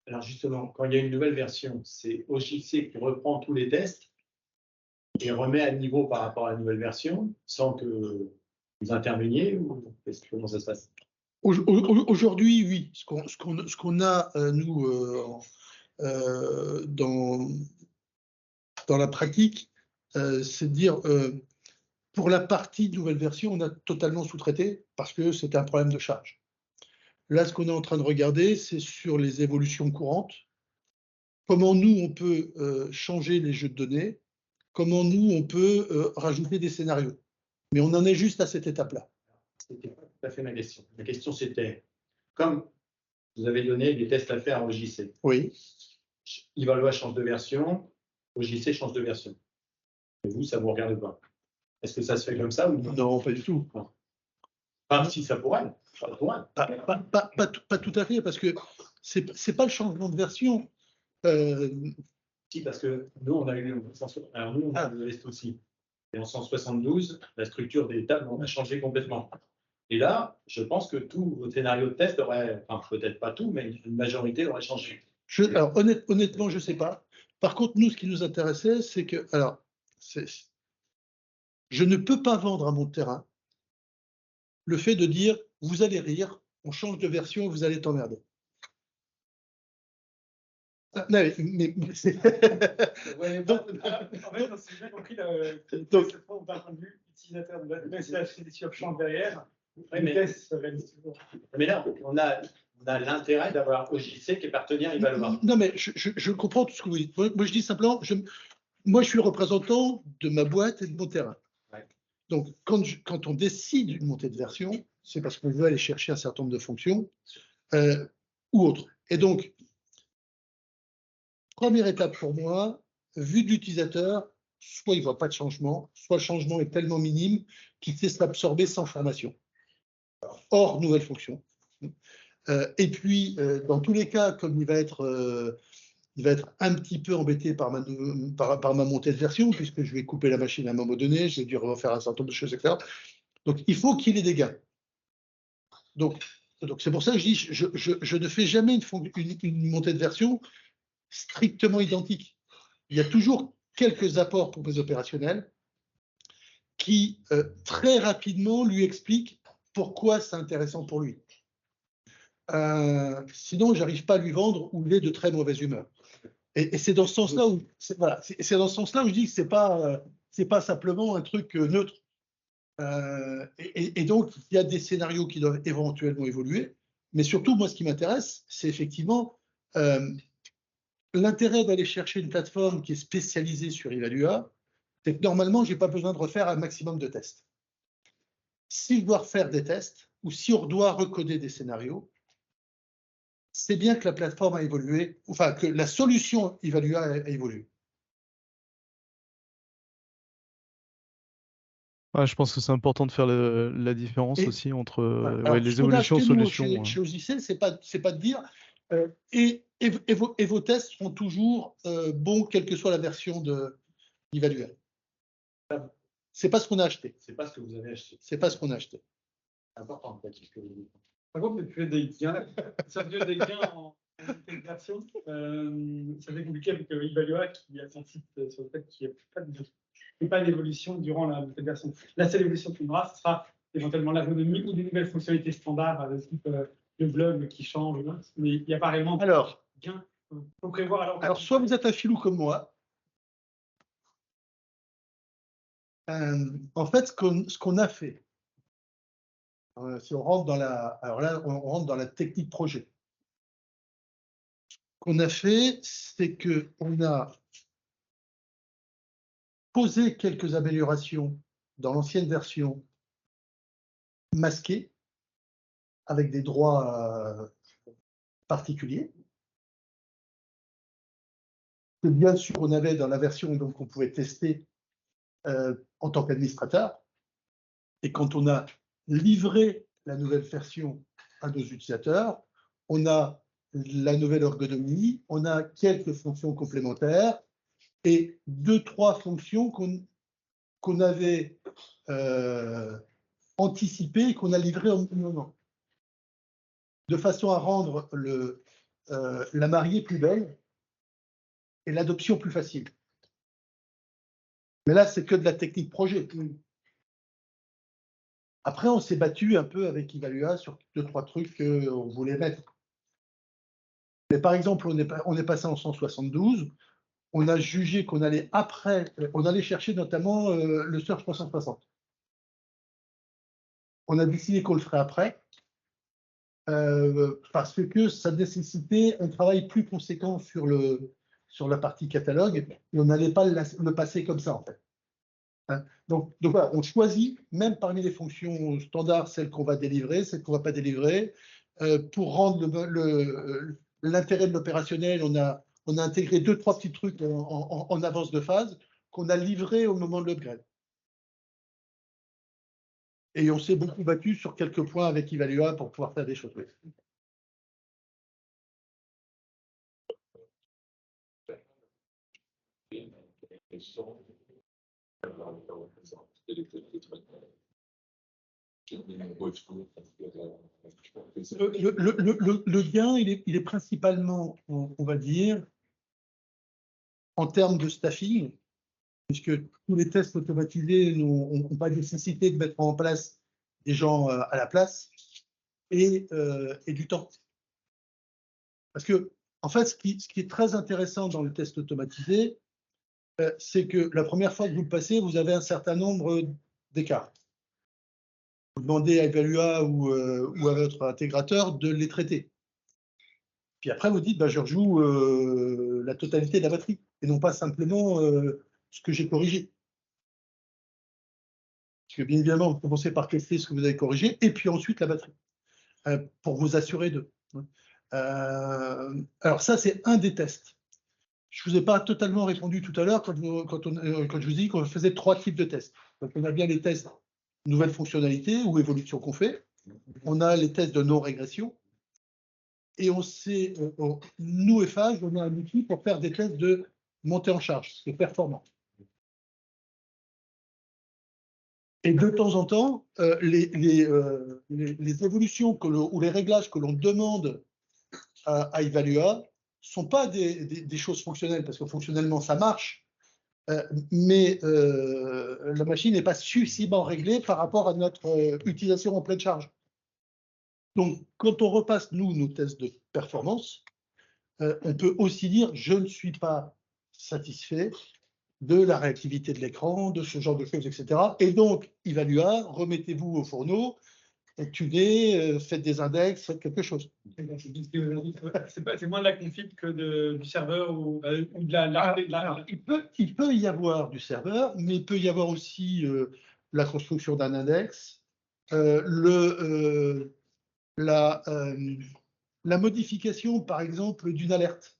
Speaker 3: Alors justement, quand il y a une nouvelle version, c'est OJC qui reprend tous les tests et remet à niveau par rapport à la nouvelle version sans que vous interveniez ou comment ça se passe?
Speaker 2: Aujourd'hui, oui. Ce qu'on a, nous, dans la pratique, c'est de dire, pour la partie de nouvelle version, on a totalement sous-traité parce que c'était un problème de charge. Là, ce qu'on est en train de regarder, c'est sur les évolutions courantes, comment nous, on peut changer les jeux de données, comment nous, on peut rajouter des scénarios. Mais on en est juste à cette étape-là.
Speaker 3: C'était pas tout à fait ma question. Ma question, c'était, comme vous avez donné des tests à faire au JC,
Speaker 2: Oui.
Speaker 3: Ivalois change de version, au JC change de version. Et vous, ça ne vous regarde pas. Est-ce que ça se fait comme ça ou non?
Speaker 2: Non, pas du tout.
Speaker 3: Pas si ça pourrait. Ça pourrait.
Speaker 2: Pas tout à fait, parce que c'est pas le changement de version.
Speaker 3: Si, parce que nous, on a eu alors nous, on a eu le lest aussi. Et en 172, la structure des tables, on a changé complètement. Et là, je pense que tous vos scénarios de test auraient, enfin peut-être pas tout, mais une majorité aurait changé.
Speaker 2: Alors honnêtement, je ne sais pas. Par contre, nous, ce qui nous intéressait, c'est que, alors, je ne peux pas vendre à mon terrain le fait de dire, vous allez rire, on change de version, vous allez t'emmerder. Non, mais c'est...
Speaker 4: Ouais, donc, en fait, on s'est bien compris donc, d'un point de vue utilisateur de la sur champ derrière.
Speaker 3: Mais là, on a l'intérêt d'avoir OJC qui est partenaire Ivalois.
Speaker 2: Non, mais je comprends tout ce que vous dites. Moi, je dis simplement, moi, je suis le représentant de ma boîte et de mon terrain.
Speaker 3: Ouais.
Speaker 2: Donc, quand on décide une montée de version, c'est parce qu'on veut aller chercher un certain nombre de fonctions ou autres. Et donc, première étape pour moi, vue de l'utilisateur, soit il ne voit pas de changement, soit le changement est tellement minime qu'il sait s'absorber sans formation. Hors nouvelle fonction. Et puis, dans tous les cas, comme il va être un petit peu embêté par ma montée de version, puisque je vais couper la machine à un moment donné, je vais dû refaire un certain nombre de choses, etc. Donc, il faut qu'il ait des gains. Donc c'est pour ça que je dis, je ne fais jamais une montée de version strictement identique. Il y a toujours quelques apports pour mes opérationnels qui, très rapidement, lui expliquent pourquoi c'est intéressant pour lui. Sinon, je n'arrive pas à lui vendre ou il est de très mauvaise humeur. Et c'est dans ce sens-là où, voilà, c'est dans ce sens-là où je dis que c'est pas simplement un truc neutre. Et donc, il y a des scénarios qui doivent éventuellement évoluer. Mais surtout, moi, ce qui m'intéresse, c'est effectivement l'intérêt d'aller chercher une plateforme qui est spécialisée sur Evalua, c'est que normalement, je n'ai pas besoin de refaire un maximum de tests. Si je dois refaire des tests ou si on doit recoder des scénarios, c'est bien que la plateforme a évolué, enfin que la solution Evalua a évolué.
Speaker 1: Ouais, je pense que c'est important de faire la différence aussi entre les évolutions solutions.
Speaker 2: Chez OJC, c'est pas de dire et vos tests seront toujours bons, quelle que soit la version d'Evalua. C'est pas ce qu'on a acheté.
Speaker 3: C'est pas ce que vous avez acheté.
Speaker 2: C'est pas ce qu'on a acheté.
Speaker 3: C'est important, en fait, ce que vous dites.
Speaker 4: Par contre, tu fais des gains, ça fait des gains en version. Ça fait compliqué avec Evalua qui a son site sur le fait qu'il n'y a pas d'évolution durant la version. La seule évolution qu'il y aura, ce sera éventuellement l'ergonomie ou des nouvelles fonctionnalités standards, type le blog qui change, mais il n'y a pas réellement de gain. Il faut prévoir
Speaker 2: alors soit vous êtes un filou comme moi. En fait, ce qu'on a fait, si on rentre on rentre dans la technique projet. Ce qu'on a fait, c'est qu'on a posé quelques améliorations dans l'ancienne version masquées, avec des droits particuliers. Que bien sûr, on avait dans la version donc on pouvait tester en tant qu'administrateur. Et quand on a livré la nouvelle version à nos utilisateurs, on a la nouvelle ergonomie, on a quelques fonctions complémentaires et 2-3 fonctions qu'on avait anticipées et qu'on a livrées en moment, de façon à rendre la mariée plus belle et l'adoption plus facile. Mais là, c'est que de la technique projet. Après, on s'est battu un peu avec Evalua sur 2-3 trucs qu'on voulait mettre. Mais par exemple, on est passé en 172. On a jugé qu'on allait on allait chercher notamment le Surge 360. On a décidé qu'on le ferait après, parce que ça nécessitait un travail plus conséquent sur la partie catalogue, et on n'allait pas le passer comme ça, en fait. Hein, donc voilà, on choisit, même parmi les fonctions standards, celles qu'on va délivrer, celles qu'on ne va pas délivrer. Pour rendre l'intérêt de l'opérationnel, on a intégré 2-3 petits trucs en avance de phase qu'on a livrés au moment de l'upgrade. Et on s'est beaucoup battu sur quelques points avec Evalua pour pouvoir faire des choses. Le gain, il est principalement, on va dire, en termes de staffing, puisque tous les tests automatisés n'ont pas nécessité de mettre en place des gens à la place, et du temps. Parce que, en fait, ce qui est très intéressant dans le test automatisé, c'est que la première fois que vous le passez, vous avez un certain nombre d'écarts. Vous demandez à Evalua ou à votre intégrateur de les traiter. Puis après, vous dites, je rejoue la totalité de la batterie, et non pas simplement ce que j'ai corrigé. Parce que bien évidemment, vous commencez par tester ce que vous avez corrigé, et puis ensuite la batterie, pour vous assurer d'eux. Alors ça, c'est un des tests. Je ne vous ai pas totalement répondu tout à l'heure quand je vous dis qu'on faisait 3 types de tests. Donc on a bien les tests nouvelles fonctionnalités ou évolutions qu'on fait. On a les tests de non-régression. Et nous, Eiffage, on a un outil pour faire des tests de montée en charge, de performance. Et de temps en temps, les évolutions ou les réglages que l'on demande à Evalua ne sont pas des choses fonctionnelles, parce que fonctionnellement, ça marche, mais la machine n'est pas suffisamment réglée par rapport à notre utilisation en pleine charge. Donc, quand on repasse, nous, nos tests de performance, on peut aussi dire « je ne suis pas satisfait de la réactivité de l'écran, de ce genre de choses, etc. » Et donc, Evalua, remettez-vous au fourneau, tunez, faites des index, faites quelque chose.
Speaker 4: C'est moins de la config que du serveur ou de la...
Speaker 2: Il peut y avoir du serveur, mais il peut y avoir aussi la construction d'un index, la modification, par exemple, d'une alerte.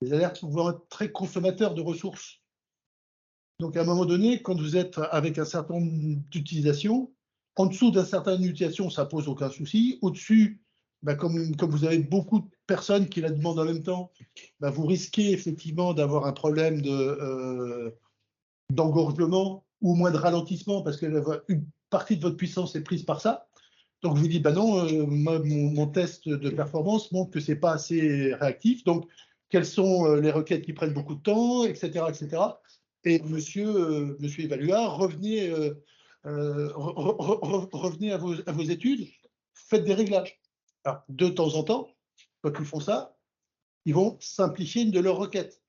Speaker 2: Les alertes vont être très consommateurs de ressources. Donc, à un moment donné, quand vous êtes avec un certain nombre d'utilisations, en dessous d'un certain utilisation, ça pose aucun souci. Au-dessus, comme vous avez beaucoup de personnes qui la demandent en même temps, vous risquez effectivement d'avoir un problème d'engorgement ou moins de ralentissement parce qu'une partie de votre puissance est prise par ça. Donc, je vous dis, non, mon test de performance montre que ce n'est pas assez réactif. Donc, quelles sont les requêtes qui prennent beaucoup de temps, etc., etc. Et monsieur Evalua, revenez à vos études, faites des réglages. Alors, de temps en temps, quand ils font ça, ils vont simplifier une de leurs requêtes.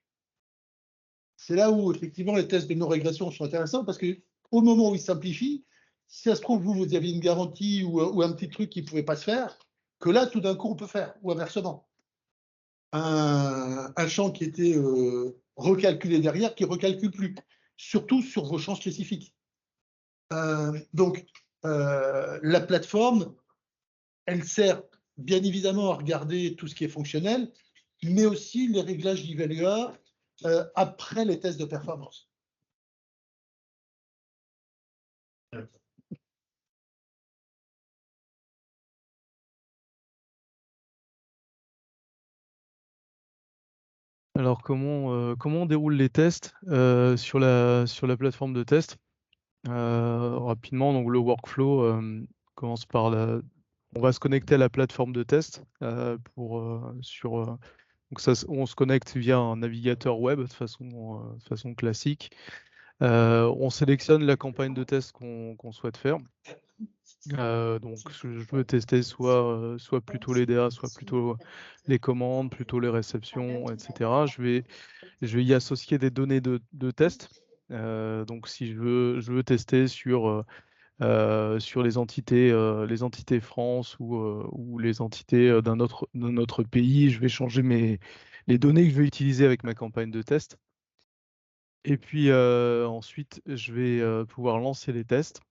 Speaker 2: C'est là où, effectivement, les tests de non-régression sont intéressants parce qu'au moment où ils simplifient, si ça se trouve, vous aviez une garantie ou un petit truc qui ne pouvait pas se faire, que là, tout d'un coup, on peut faire, ou inversement. Un champ qui était recalculé derrière, qui ne recalcule plus, surtout sur vos champs spécifiques. Donc, la plateforme, elle sert bien évidemment à regarder tout ce qui est fonctionnel, mais aussi les réglages d'Evalua après les tests de performance.
Speaker 1: Alors, comment on déroule les tests sur la plateforme de test? Rapidement, donc le workflow commence par on va se connecter à la plateforme de test donc ça, on se connecte via un navigateur web de façon classique. On sélectionne la campagne de test qu'on souhaite faire. Donc je veux tester soit plutôt les DA, soit plutôt les commandes, plutôt les réceptions, etc. Je vais y associer des données de test. Donc si je veux tester sur les entités France ou les entités d'un autre pays, je vais changer les données que je vais utiliser avec ma campagne de test. Et puis ensuite, je vais pouvoir lancer les tests.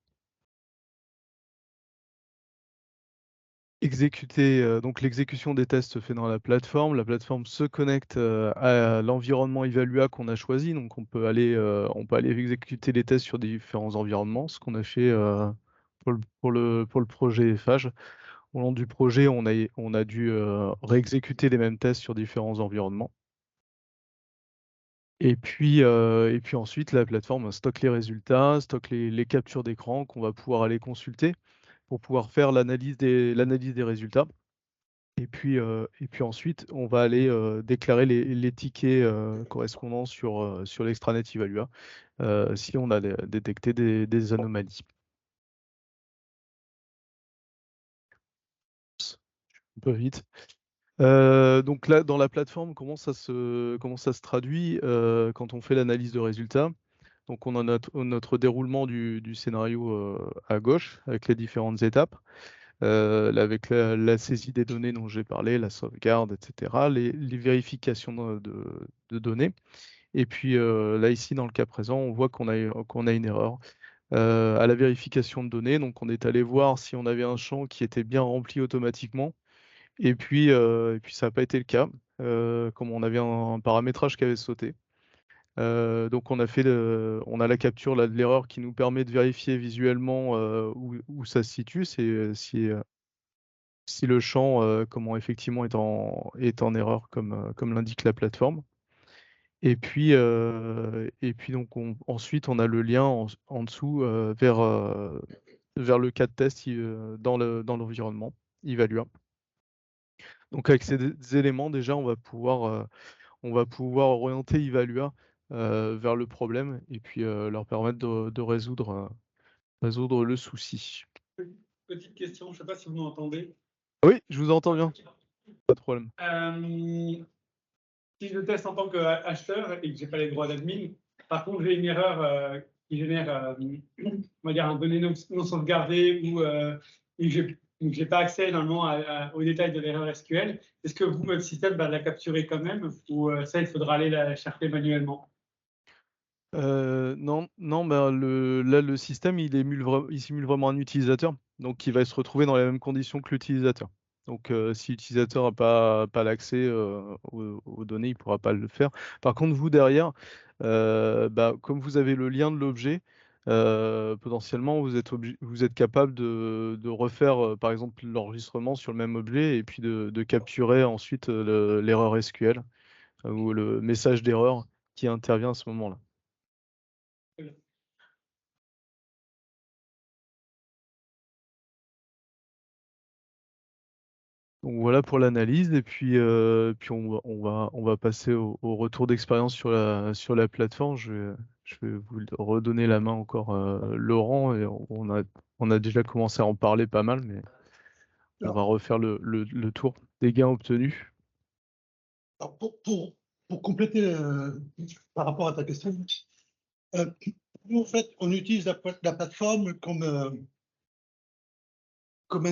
Speaker 1: Donc l'exécution des tests se fait dans la plateforme. La plateforme se connecte à l'environnement Evalua qu'on a choisi. Donc on peut aller exécuter les tests sur différents environnements, ce qu'on a fait pour le projet Phage. Au long du projet, on a dû réexécuter les mêmes tests sur différents environnements. Et puis ensuite, la plateforme stocke les résultats, stocke les captures d'écran qu'on va pouvoir aller consulter pour pouvoir faire l'analyse des résultats. Et puis ensuite, on va aller déclarer les tickets correspondants sur l'extranet Evalua si on a détecté des anomalies. Un peu vite. Donc là, dans la plateforme, comment ça se traduit quand on fait l'analyse de résultats? Donc on a notre déroulement du scénario à gauche avec les différentes étapes. Avec la saisie des données dont j'ai parlé, la sauvegarde, etc., les vérifications de données. Et puis là, ici, dans le cas présent, on voit qu'on a une erreur. À la vérification de données, donc on est allé voir si on avait un champ qui était bien rempli automatiquement. Et puis ça n'a pas été le cas, comme on avait un paramétrage qui avait sauté. Donc on a la capture là, de l'erreur qui nous permet de vérifier visuellement où ça se situe, si le champ comment effectivement est en erreur comme l'indique la plateforme. Et puis donc ensuite on a le lien en dessous vers le cas de test dans l'environnement Evalua. Donc avec ces éléments déjà on va pouvoir orienter Evalua vers le problème et puis leur permettre de résoudre le souci.
Speaker 4: Petite question, je ne sais pas si vous m'entendez.
Speaker 1: Oui, je vous entends bien, pas de problème.
Speaker 4: Si je teste en tant qu'acheteur et que je n'ai pas les droits d'admin, par contre j'ai une erreur qui génère on va dire un donné non sauvegardé ou et que je n'ai pas accès normalement aux détails de l'erreur SQL, est-ce que vous, votre système, va la capturer quand même ou ça, il faudra aller la chercher manuellement?
Speaker 1: Non, bah, le système, il simule vraiment un utilisateur, donc il va se retrouver dans les mêmes conditions que l'utilisateur. Donc si l'utilisateur n'a pas l'accès aux données, il ne pourra pas le faire. Par contre, vous, derrière, comme vous avez le lien de l'objet, potentiellement, vous êtes capable de refaire, par exemple, l'enregistrement sur le même objet et puis de capturer ensuite l'erreur SQL ou le message d'erreur qui intervient à ce moment-là. Donc voilà pour l'analyse et puis on va passer au retour d'expérience sur la plateforme. Je vais vous redonner la main encore, Laurent, et on a déjà commencé à en parler pas mal, mais on va refaire le tour des gains obtenus.
Speaker 2: Alors pour compléter par rapport à ta question, nous en fait on utilise la plateforme comme un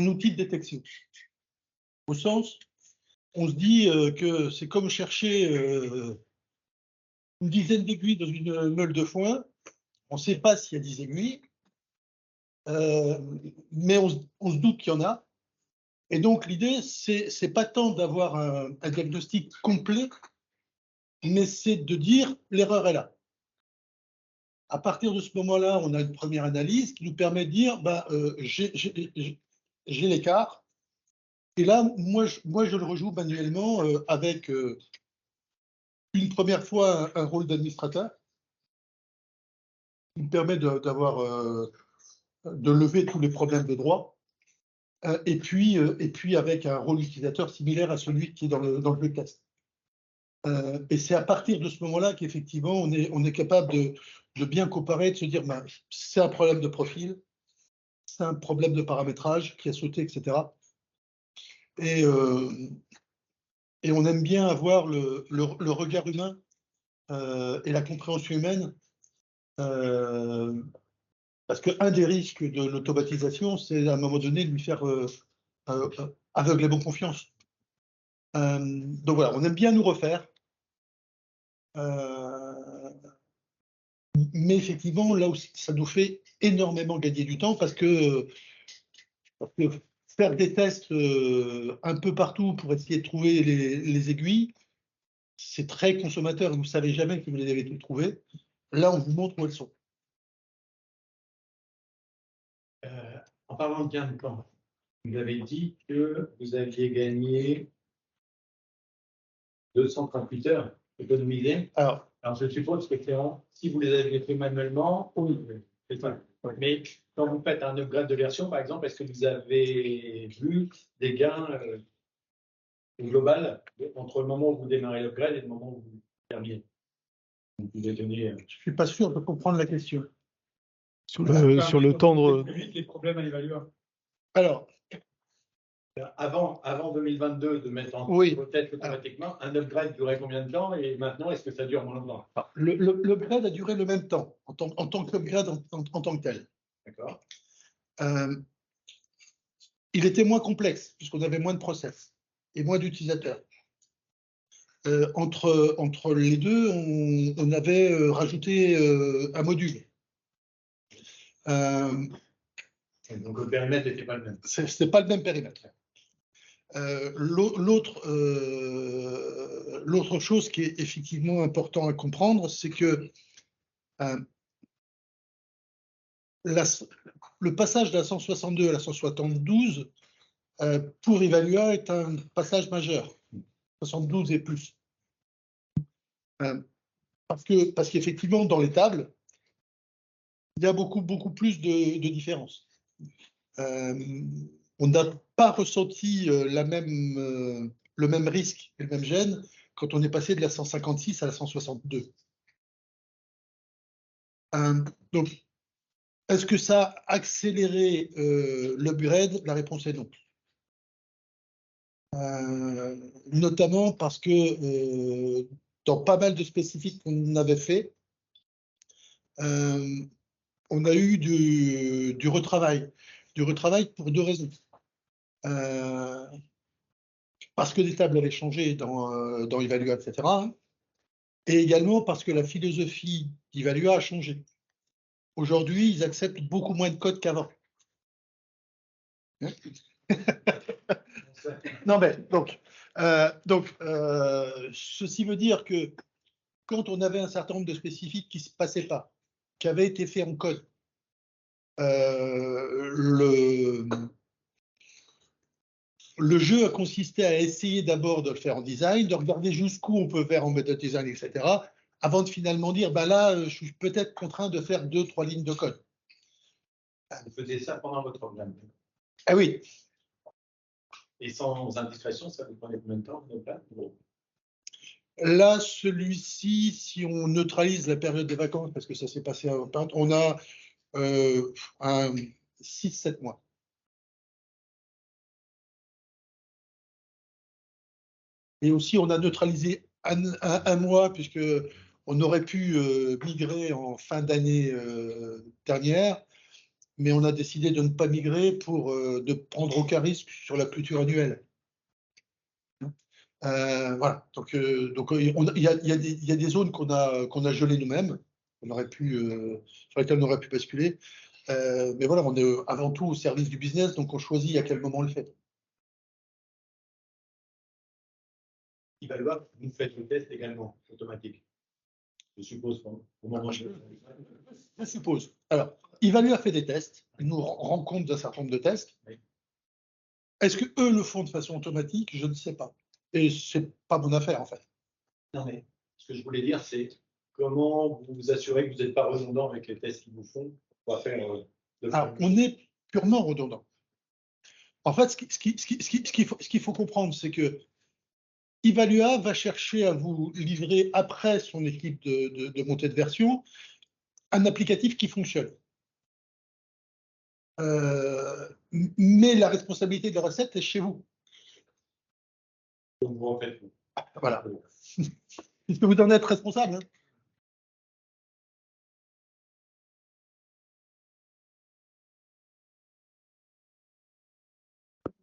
Speaker 2: outil de détection. Au sens, on se dit que c'est comme chercher une dizaine d'aiguilles dans une meule de foin. On ne sait pas s'il y a 10 aiguilles, mais on se doute qu'il y en a. Et donc l'idée, c'est pas tant d'avoir un diagnostic complet, mais c'est de dire l'erreur est là. À partir de ce moment-là, on a une première analyse qui nous permet de dire j'ai l'écart. Et là, moi, je le rejoue manuellement avec une première fois un rôle d'administrateur qui me permet de lever tous les problèmes de droit. Et puis avec un rôle utilisateur similaire à celui qui est dans le test. Et c'est à partir de ce moment-là qu'effectivement, on est capable de bien comparer, de se dire c'est un problème de profil, c'est un problème de paramétrage qui a sauté, etc. Et on aime bien avoir le regard humain et la compréhension humaine, parce qu'un des risques de l'automatisation, c'est à un moment donné de lui faire aveuglément confiance. Donc voilà, on aime bien nous refaire. Mais effectivement, là aussi, ça nous fait énormément gagner du temps parce que faire des tests un peu partout pour essayer de trouver les aiguilles, c'est très consommateur. Vous ne savez jamais que vous les avez toutes trouvées. Là, on vous montre où elles sont.
Speaker 3: En parlant de gain de temps, vous avez dit que vous aviez gagné 238 heures économisées. Alors, je suppose que si vous les avez fait manuellement, oui, c'est ça. Mais quand vous faites un upgrade de version, par exemple, est-ce que vous avez vu des gains au global entre le moment où vous démarrez l'upgrade et le moment où vous terminez? Je ne
Speaker 2: suis pas sûr de comprendre la question.
Speaker 1: Sur le temps de...
Speaker 4: Les problèmes à évaluer.
Speaker 2: Alors,
Speaker 3: avant 2022, de mettre en tête automatiquement, un upgrade durait combien de temps et maintenant, est-ce que ça dure moins longtemps?
Speaker 2: L'upgrade a duré le même temps en tant qu'upgrade en tant que tel.
Speaker 3: D'accord.
Speaker 2: Il était moins complexe puisqu'on avait moins de process et moins d'utilisateurs. Entre les deux, on avait rajouté un module.
Speaker 3: Donc le périmètre n'était pas le même.
Speaker 2: C'était pas le même périmètre. L'autre chose qui est effectivement important à comprendre, c'est que le passage de la 162 à la 172 pour Evalua est un passage majeur, 72 et plus. Parce qu'effectivement, dans les tables, il y a beaucoup plus de différences. On n'a pas ressenti le même risque et le même gêne quand on est passé de la 156 à la 162. Donc, est-ce que ça a accéléré l'upgrade? La réponse est non. Notamment parce que dans pas mal de spécifiques qu'on avait fait, on a eu du retravail. Du retravail pour deux raisons. Parce que les tables avaient changé dans Evalua, etc. Et également parce que la philosophie d'Evalua a changé. Aujourd'hui, ils acceptent beaucoup moins de code qu'avant. Non, mais ceci veut dire que quand on avait un certain nombre de spécifiques qui ne se passaient pas, qui avaient été faits en code, le jeu a consisté à essayer d'abord de le faire en design, de regarder jusqu'où on peut faire en méthode design, etc., avant de finalement dire, ben là, je suis peut-être contraint de faire 2-3 lignes de code.
Speaker 3: Vous faisiez ça pendant votre programme?
Speaker 2: Ah oui.
Speaker 3: Et sans indiscrétion, ça vous prenait combien de temps?
Speaker 2: Là, celui-ci, si on neutralise la période des vacances, parce que ça s'est passé à Pinte, on a 6-7 mois. Et aussi, on a neutralisé un mois, puisqu'on aurait pu migrer en fin d'année dernière, mais on a décidé de ne pas migrer pour ne prendre aucun risque sur la clôture annuelle. Voilà. Donc il y a des zones qu'on a gelées nous-mêmes, sur lesquelles on aurait pu basculer. Mais voilà, on est avant tout au service du business, donc on choisit à quel moment on le fait.
Speaker 3: Evalua, vous faites le test également, automatique. Je suppose.
Speaker 2: Je suppose. Alors, Evalua fait des tests, il nous rend compte d'un certain nombre de tests. Oui. Est-ce qu'eux le font de façon automatique? Je ne sais pas. Et c'est pas mon affaire, en fait.
Speaker 3: Non, mais ce que je voulais dire, c'est comment vous vous assurez que vous n'êtes pas redondant avec les tests qu'ils vous font pour faire.
Speaker 2: Alors, on est purement redondant. En fait, ce qu'il faut comprendre, c'est que Evalua va chercher à vous livrer, après son équipe de montée de version, un applicatif qui fonctionne. Mais la responsabilité de la recette est chez vous.
Speaker 3: Donc vous en faites.
Speaker 2: Voilà. Puisque vous en êtes responsable. Hein.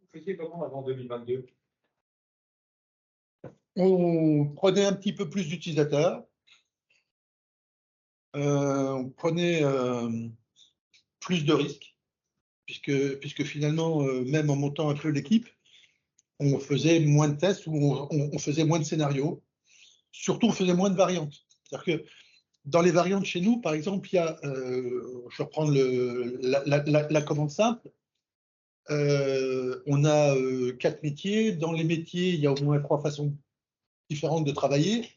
Speaker 3: Vous faisiez comment avant 2022?
Speaker 2: On prenait un petit peu plus d'utilisateurs. On prenait plus de risques, puisque finalement, même en montant un peu l'équipe, on faisait moins de tests ou on faisait moins de scénarios. Surtout, on faisait moins de variantes. C'est-à-dire que dans les variantes chez nous, par exemple, il y a, je vais reprendre la commande simple, on a 4 métiers. Dans les métiers, il y a au moins 3 façons différentes de travailler.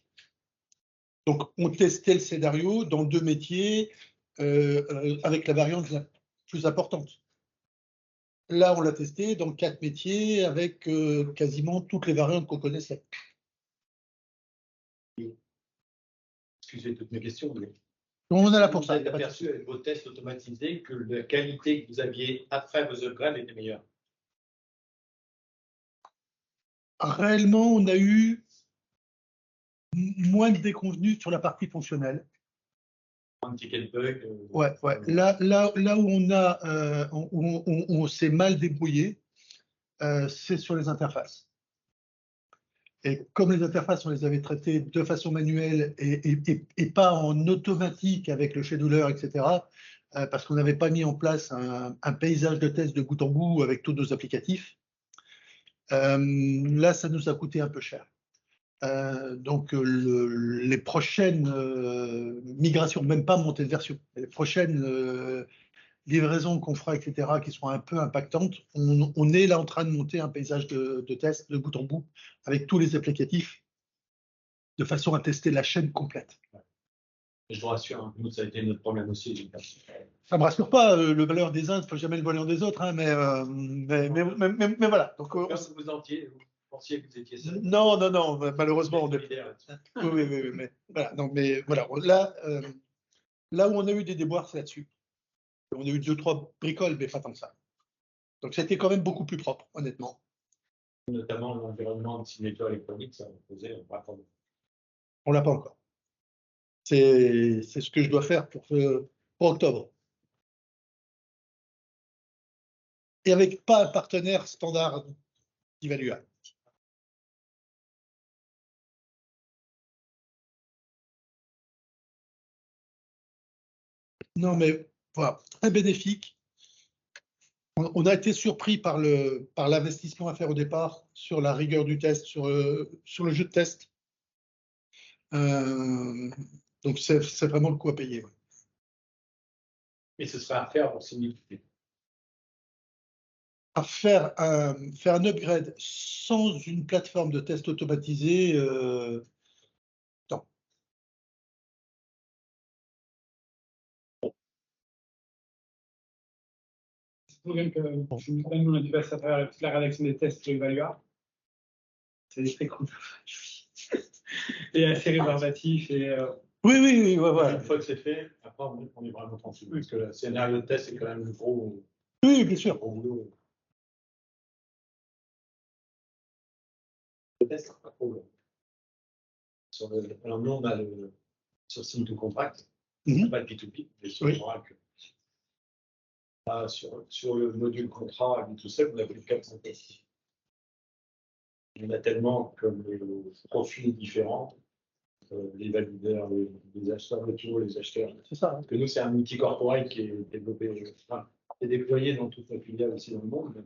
Speaker 2: Donc, on testait le scénario dans 2 métiers avec la variante la plus importante. Là, on l'a testé dans 4 métiers avec quasiment toutes les variantes qu'on connaissait.
Speaker 3: Excusez toutes mes questions. Mais...
Speaker 2: On est là pour ça.
Speaker 3: Vous avez aperçu avec vos tests automatisés que la qualité que vous aviez après vos upgrades était meilleure?
Speaker 2: Réellement, on a eu moins de déconvenus sur la partie fonctionnelle.
Speaker 3: Un ticket de bug.
Speaker 2: Ouais. Là où on s'est mal débrouillé, c'est sur les interfaces. Et comme les interfaces, on les avait traitées de façon manuelle et pas en automatique avec le scheduler, etc., parce qu'on n'avait pas mis en place un paysage de test de bout en bout avec tous nos applicatifs, là, ça nous a coûté un peu cher. Donc, les prochaines migrations, même pas montée de version, les prochaines livraisons qu'on fera, etc., qui seront un peu impactantes, on est là en train de monter un paysage de test de bout en bout avec tous les applicatifs de façon à tester la chaîne complète.
Speaker 3: Je vous rassure, hein, nous, ça a été notre problème aussi.
Speaker 2: Ça ne me rassure pas, le valeur des uns ne fait jamais le bonheur des autres, hein, mais voilà. Donc,
Speaker 3: vous pensiez que vous étiez seul.
Speaker 2: Non, malheureusement, on est. Oui, mais voilà. Donc, mais voilà, là où on a eu des déboires, c'est là-dessus. On a eu 2-3 bricoles, mais pas tant que ça. Donc, c'était quand même beaucoup plus propre, honnêtement.
Speaker 3: Notamment l'environnement de signature électronique, ça me posait pas de problème.
Speaker 2: On l'a pas encore. C'est ce que je dois faire pour octobre. Et avec pas un partenaire standard d'Evalua. Non, mais voilà, très bénéfique. On a été surpris par l'investissement à faire au départ, sur la rigueur du test, sur le jeu de test. Donc, c'est vraiment le coup à payer. Ouais.
Speaker 3: Et ce serait à faire pour simplifier.
Speaker 2: À faire un upgrade sans une plateforme de test automatisée, non.
Speaker 4: Donc, nous, on a dû passer à travers toute la rédaction des tests sur Evalua. C'est très cool. Et assez rébarbatif.
Speaker 2: Oui, voilà.
Speaker 3: Une fois que c'est fait, après, on est vraiment tranquille. Parce que le scénario de test, c'est quand même le gros.
Speaker 2: Oui, bien sûr.
Speaker 3: Gros boulot. Le test, c'est pas trop. Alors, nous, on a sur Sim to Contract, on n'a pas de P2P, mais sur Oracle. Là, sur le module contrat B2C, on a plus de 400 tests. On a tellement comme profils différents, les valideurs, les acheteurs retour, les acheteurs.
Speaker 2: C'est ça. Hein.
Speaker 3: Que nous, c'est un outil corporate qui est développé, qui est déployé dans toutes nos filiales aussi dans le monde.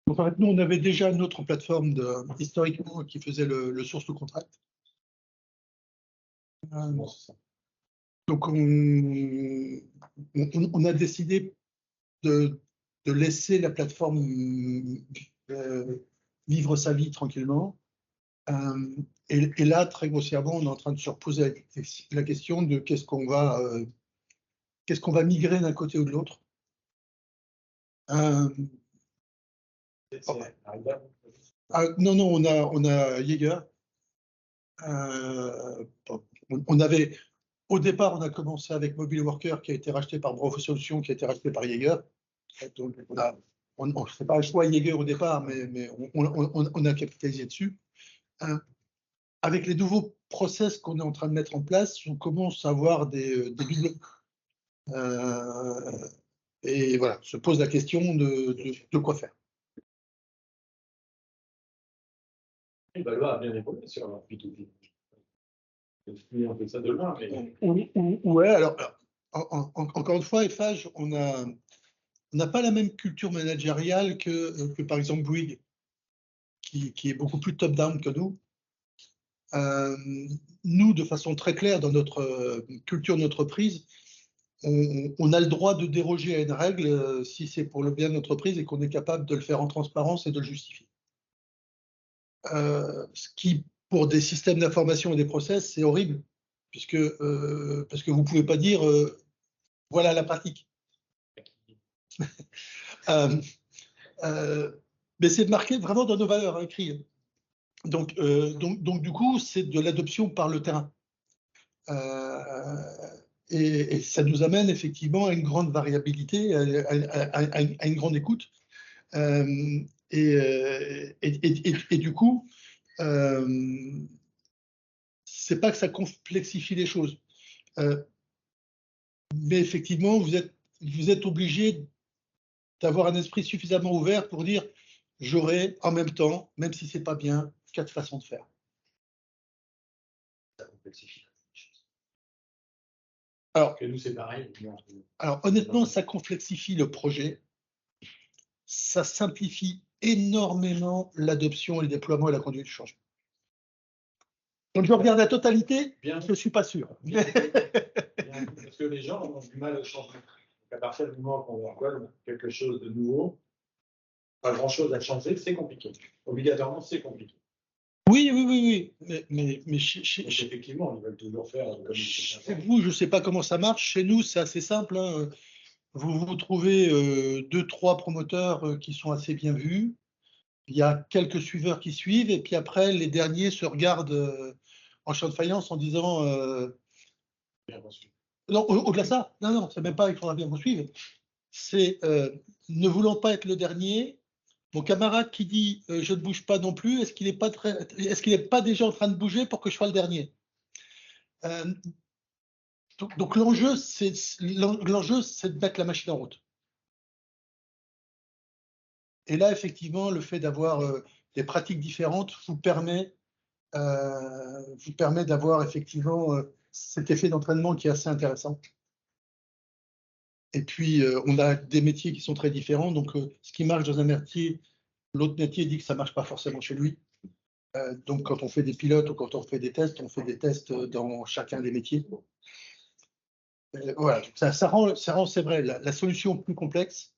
Speaker 2: Donc, en fait, nous, on avait déjà une autre plateforme historiquement qui faisait le source to contract. Donc, on a décidé de laisser la plateforme vivre sa vie tranquillement. Et là, très grossièrement, on est en train de se reposer la question de qu'est-ce qu'on va migrer d'un côté ou de l'autre. Non, on a Jaeger. On avait Au départ, on a commencé avec Mobile Worker qui a été racheté par Bravo Solutions, qui a été racheté par Jaeger. Donc, c'est pas un choix Jaeger au départ, mais on a capitalisé dessus. Avec les nouveaux process qu'on est en train de mettre en place, on commence à avoir des doublons. Et voilà, se pose la question de quoi faire.
Speaker 3: Valois a bien évolué sur leur P2P. On fait ça de loin, mais
Speaker 2: Ouais, alors encore une fois, Eiffage, on n'a pas la même culture managériale que par exemple Bouygues, qui est beaucoup plus top-down que nous. Nous, de façon très claire, dans notre culture d'entreprise, on a le droit de déroger à une règle si c'est pour le bien de l'entreprise et qu'on est capable de le faire en transparence et de le justifier. Ce qui, pour des systèmes d'information et des process, c'est horrible, parce que vous ne pouvez pas dire voilà la pratique. Mais c'est marqué vraiment dans nos valeurs écrites. Donc, du coup, c'est de l'adoption par le terrain. Et ça nous amène effectivement à une grande variabilité, à une grande écoute. Et du coup, c'est pas que ça complexifie les choses, mais effectivement, vous êtes obligé d'avoir un esprit suffisamment ouvert pour dire j'aurai en même temps, même si c'est pas bien, 4 façons de faire.
Speaker 3: ça complexifie les choses.
Speaker 2: Alors,
Speaker 3: Que nous, c'est pareil.
Speaker 2: Alors honnêtement, ça complexifie le projet, ça simplifie énormément l'adoption, le déploiement et la conduite du changement. Donc je regarde la totalité,
Speaker 3: Bien.
Speaker 2: je ne suis pas sûr.
Speaker 3: Parce que les gens ont du mal au changement. Donc à partir du moment qu'on leur donne quelque chose de nouveau, pas grand-chose à changer, c'est compliqué. Obligatoirement, c'est compliqué.
Speaker 2: Oui. Mais
Speaker 3: Donc, effectivement, ils veulent toujours faire comme
Speaker 2: chez vous, je ne sais pas comment ça marche. Chez nous, c'est assez simple, hein. Vous trouvez 2-3 promoteurs qui sont assez bien vus. Il y a quelques suiveurs qui suivent, et puis après, les derniers se regardent en champ de faïence en disant non, au-delà de ça, non, c'est même pas il faudra bien vous suivre. C'est ne voulant pas être le dernier, mon camarade qui dit je ne bouge pas non plus, est-ce qu'il n'est pas déjà en train de bouger pour que je sois le dernier? Donc l'enjeu, c'est de mettre la machine en route. Et là, effectivement, le fait d'avoir des pratiques différentes vous permet d'avoir effectivement cet effet d'entraînement qui est assez intéressant. Et puis, on a des métiers qui sont très différents. Donc, ce qui marche dans un métier, l'autre métier dit que ça ne marche pas forcément chez lui. Donc, quand on fait des pilotes ou quand on fait des tests dans chacun des métiers. Voilà, ça rend, c'est vrai, la solution plus complexe,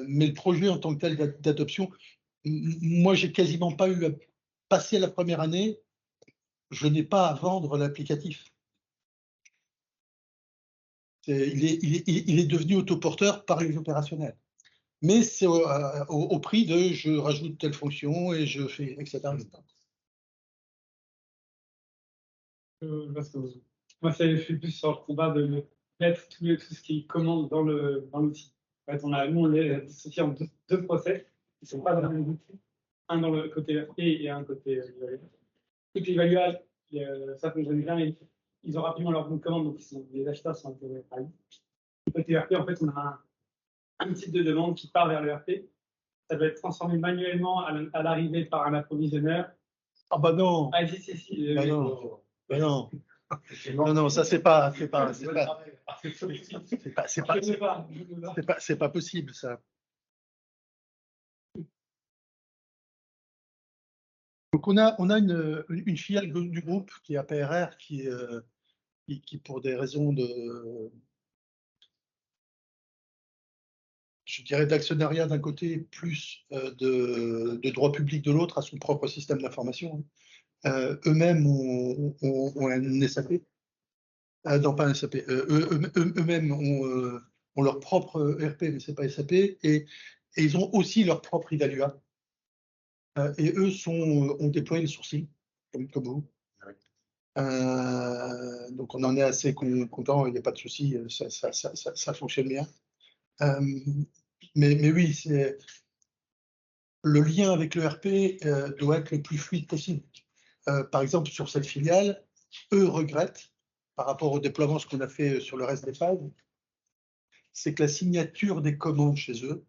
Speaker 2: mais le projet en tant que tel d'adoption, moi, j'ai quasiment pas eu à passer la première année, je n'ai pas à vendre l'applicatif. Il est devenu autoporteur par les opérationnels. Mais c'est au prix de je rajoute telle fonction et je fais, etc.
Speaker 4: Moi, je suis plus sur le combat de mettre tout ce qui commande dans l'outil. En fait, nous, on est dissocié en deux process qui ne sont pas dans le même outil. Un dans le côté ERP et un côté évaluable. Côté évaluable, ça fonctionne bien. Ils ont rapidement leur bon de commande, donc les acheteurs sont intégrés par eux. Côté ERP, en fait, on a un type de demande qui part vers l'ERP. Ça doit être transformé manuellement à l'arrivée par un approvisionneur.
Speaker 2: Ah bah non.
Speaker 4: Ah si.
Speaker 2: Bah non. Bah non. Non, ça c'est pas possible ça. Donc on a une filiale du groupe qui est APRR qui pour des raisons je dirais d'actionnariat d'un côté plus de droit public de l'autre, a son propre système d'information. Eux-mêmes ont un SAP. Non, pas un SAP. Eux-mêmes ont leur propre ERP, mais c'est pas SAP. Et ils ont aussi leur propre Evalua. Et eux ont déployé le sourcing, comme vous. Donc on en est assez content, il n'y a pas de souci, ça fonctionne bien. Mais oui, c'est le lien avec le RP doit être le plus fluide possible. Par exemple, sur cette filiale, eux regrettent, par rapport au déploiement, ce qu'on a fait sur le reste des phases, c'est que la signature des commandes chez eux,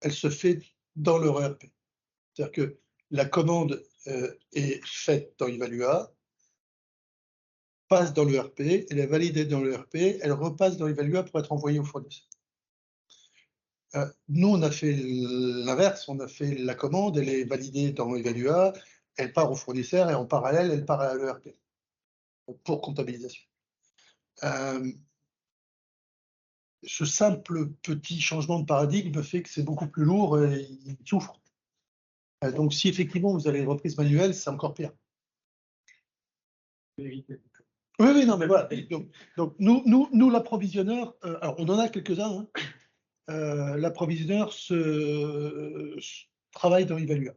Speaker 2: elle se fait dans leur ERP. C'est-à-dire que la commande est faite dans Evalua, passe dans l'ERP, elle est validée dans l'ERP, elle repasse dans Evalua pour être envoyée au fournisseur. Nous, on a fait l'inverse, on a fait la commande, elle est validée dans Evalua, elle part au fournisseur et en parallèle, elle part à l'ERP pour comptabilisation. Ce simple petit changement de paradigme fait que c'est beaucoup plus lourd et il souffre. Donc, si effectivement vous avez une reprise manuelle, c'est encore pire. Oui, non, mais voilà. Donc nous l'approvisionneur, alors on en a quelques-uns, hein. L'approvisionneur travaille dans Evalua.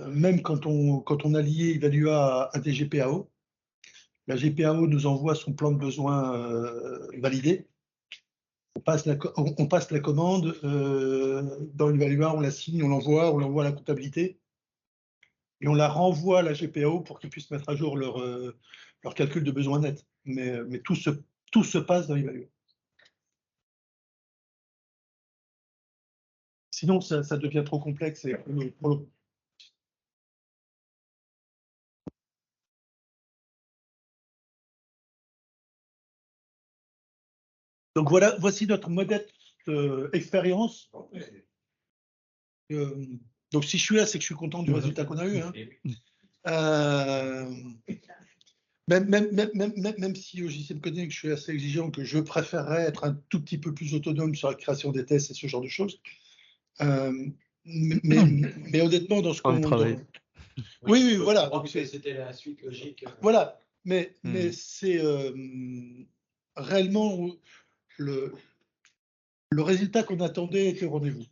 Speaker 2: Même quand on a lié Evalua à des GPAO, la GPAO nous envoie son plan de besoin validé. On passe la commande dans Evalua, on la signe, on l'envoie à la comptabilité et on la renvoie à la GPAO pour qu'ils puissent mettre à jour leur calcul de besoin net. Mais tout se passe dans Evalua. Sinon, ça devient trop complexe et donc voilà, voici notre modeste expérience. Donc si je suis là, c'est que je suis content du résultat qu'on a eu. Hein. Même si au JCM Coding, je suis assez exigeant, que je préférerais être un tout petit peu plus autonome sur la création des tests et ce genre de choses. Mais honnêtement, dans ce qu'on
Speaker 1: travaille.
Speaker 2: Oui, voilà.
Speaker 3: Donc c'était la suite logique.
Speaker 2: Voilà, mais c'est réellement le résultat qu'on attendait était au rendez-vous.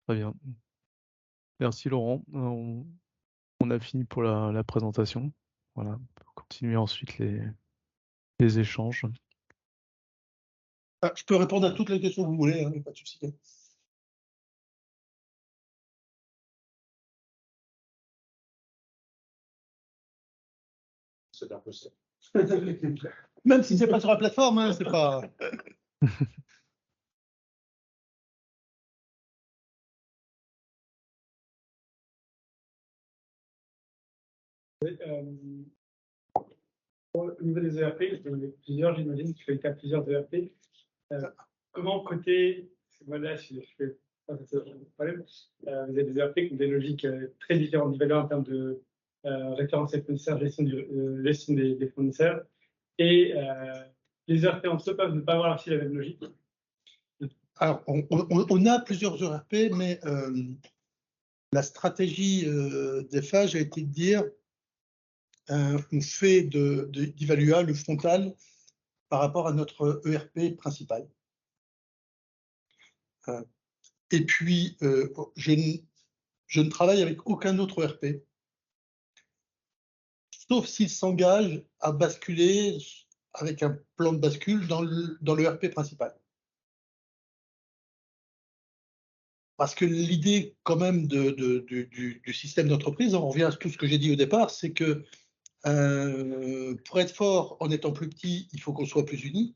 Speaker 1: Très bien. Merci Laurent. On a fini pour la présentation. Voilà, on peut continuer ensuite les échanges.
Speaker 2: Je peux répondre à toutes les questions que vous voulez, hein, pas de souci.
Speaker 3: C'est un peu ça.
Speaker 2: Même si c'est pas sur la plateforme, hein, c'est pas.
Speaker 4: Au niveau des ERP, j'en ai plusieurs, j'imagine, tu fais le cas de plusieurs ERP. Comment côté, moi là, je fais pas de problème, vous avez des ERP qui ont des logiques très différentes d'Evalua en termes de référence des fournisseurs, gestion des fournisseurs, et les ERP entre eux peuvent ne pas avoir aussi la même logique.
Speaker 2: Alors, on a plusieurs ERP, mais la stratégie des phages a été de dire on fait d'Evalua le frontal par rapport à notre ERP principal. Et puis, je ne travaille avec aucun autre ERP, sauf s'il s'engage à basculer avec un plan de bascule dans l'ERP principal. Parce que l'idée quand même du système d'entreprise, on revient à tout ce que j'ai dit au départ, c'est que pour être fort en étant plus petit, il faut qu'on soit plus unis.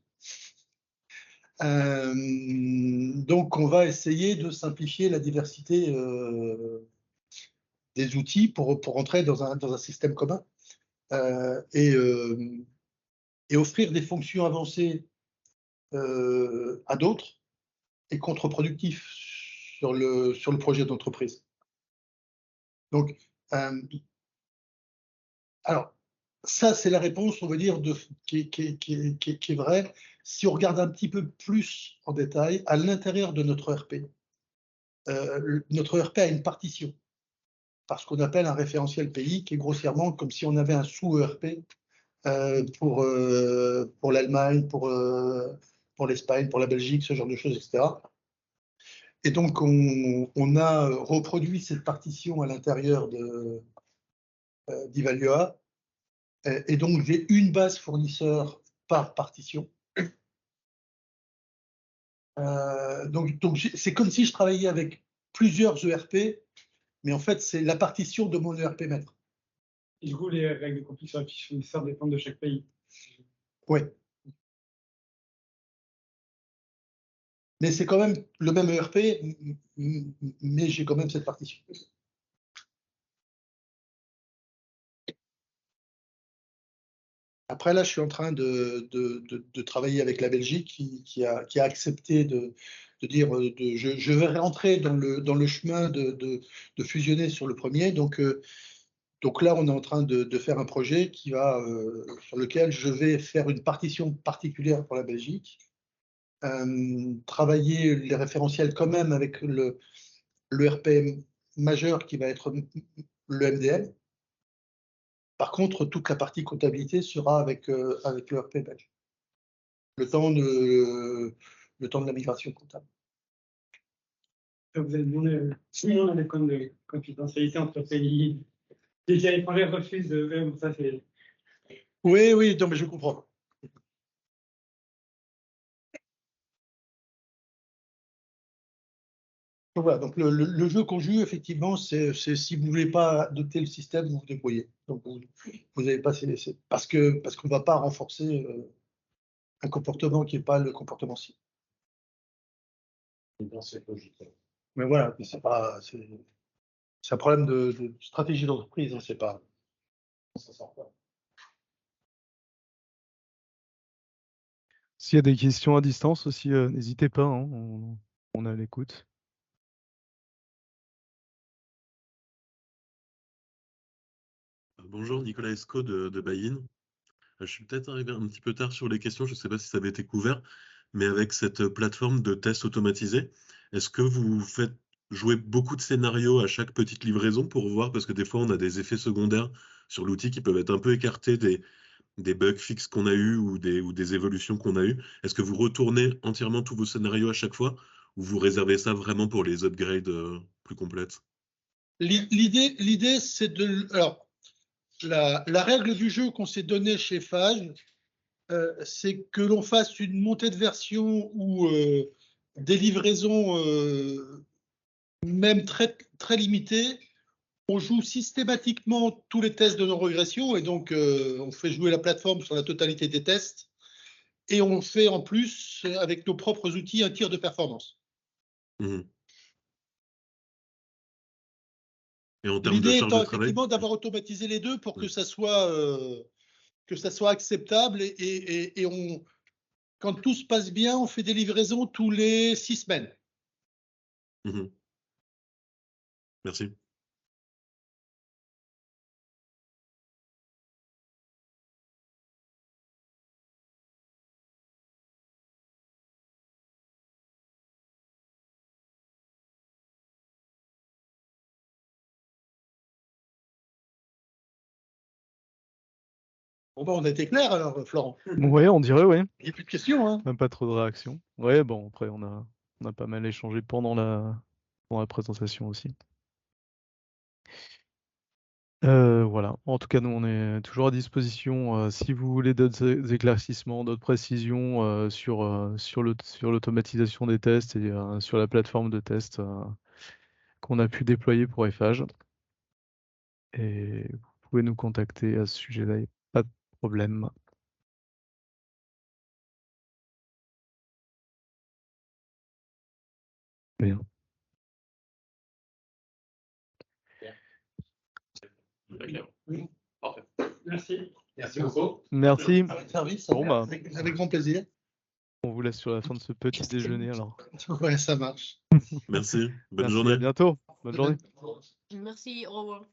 Speaker 2: Donc on va essayer de simplifier la diversité des outils pour entrer dans un système commun et offrir des fonctions avancées à d'autres et contre-productif sur le projet d'entreprise. Donc, alors, ça, c'est la réponse, on va dire, qui est vraie. Si on regarde un petit peu plus en détail, à l'intérieur de notre ERP, notre ERP a une partition, parce qu'on appelle un référentiel pays, qui est grossièrement comme si on avait un sous-ERP pour l'Allemagne, pour l'Espagne, pour la Belgique, ce genre de choses, etc. Et donc, on a reproduit cette partition à l'intérieur d'Evalua. Et donc, j'ai une base fournisseur par partition. Donc c'est comme si je travaillais avec plusieurs ERP, mais en fait, c'est la partition de mon ERP maître.
Speaker 4: Et du coup, les règles de conflit sur la fiche fournisseur dépendent de chaque pays.
Speaker 2: Oui. Mais c'est quand même le même ERP, mais j'ai quand même cette partition. Après, là, je suis en train de travailler avec la Belgique qui a accepté de dire je vais rentrer dans le chemin de fusionner sur le premier. Donc là, on est en train de faire un projet sur lequel je vais faire une partition particulière pour la Belgique, travailler les référentiels quand même avec le RPM majeur qui va être le MDM. Par contre, toute la partie comptabilité sera avec le RP belge. Le temps de la migration comptable.
Speaker 4: Vous avez demandé sinon les points de confidentialité entre pays. Les pays étrangers refusent de ça, c'est.
Speaker 2: Oui, non, mais je comprends. Donc voilà, donc le jeu qu'on joue, effectivement, c'est si vous ne voulez pas adopter le système, vous vous débrouillez. Donc vous n'avez pas laissé. Parce qu'on ne va pas renforcer un comportement qui n'est pas le comportement cible. Mais voilà, c'est un problème de stratégie d'entreprise, hein, c'est pas. Ça sort pas.
Speaker 1: S'il y a des questions à distance aussi, n'hésitez pas, hein, on est à l'écoute.
Speaker 6: Bonjour, Nicolas Esco de Buy-in. Je suis peut-être arrivé un petit peu tard sur les questions, je ne sais pas si ça avait été couvert, mais avec cette plateforme de test automatisé, est-ce que vous faites jouer beaucoup de scénarios à chaque petite livraison pour voir, parce que des fois on a des effets secondaires sur l'outil qui peuvent être un peu écartés des bugs fixes qu'on a eu ou des évolutions qu'on a eues. Est-ce que vous retournez entièrement tous vos scénarios à chaque fois ou vous réservez ça vraiment pour les upgrades plus complètes?
Speaker 2: L'idée, c'est de. Alors, la règle du jeu qu'on s'est donnée chez Phage, c'est que l'on fasse une montée de version ou des livraisons même très, très limitées. On joue systématiquement tous les tests de non-régression et donc on fait jouer la plateforme sur la totalité des tests et on fait en plus, avec nos propres outils, un tir de performance.
Speaker 6: Mmh. Et en termes de
Speaker 2: L'idée
Speaker 6: charge de
Speaker 2: étant
Speaker 6: travail?
Speaker 2: effectivement d'avoir automatisé les deux pour que ça soit acceptable et quand tout se passe bien, on fait des livraisons tous les 6 semaines.
Speaker 6: Mmh. Merci.
Speaker 2: Bon, on a été clair alors, Florent.
Speaker 1: Ouais, on dirait, ouais.
Speaker 2: Il n'y a plus de questions. Hein.
Speaker 1: Même pas trop de réactions. Ouais, bon, après, on a pas mal échangé pendant la présentation aussi. Voilà. En tout cas, nous, on est toujours à disposition si vous voulez d'autres éclaircissements, d'autres précisions sur l'automatisation des tests et sur la plateforme de test qu'on a pu déployer pour Eiffage. Et vous pouvez nous contacter à ce sujet-là, il n'y a pas de problème. Bien.
Speaker 3: Oui. Parfait.
Speaker 4: Merci.
Speaker 3: Merci beaucoup.
Speaker 1: Merci.
Speaker 2: Avec service,
Speaker 1: Bon, bah,
Speaker 2: avec grand plaisir.
Speaker 1: on vous laisse sur la fin de ce petit déjeuner alors.
Speaker 2: Ouais, ça marche.
Speaker 6: Merci. Bonne
Speaker 1: Merci,
Speaker 6: journée.
Speaker 1: à bientôt. Bonne journée.
Speaker 7: Merci, au revoir.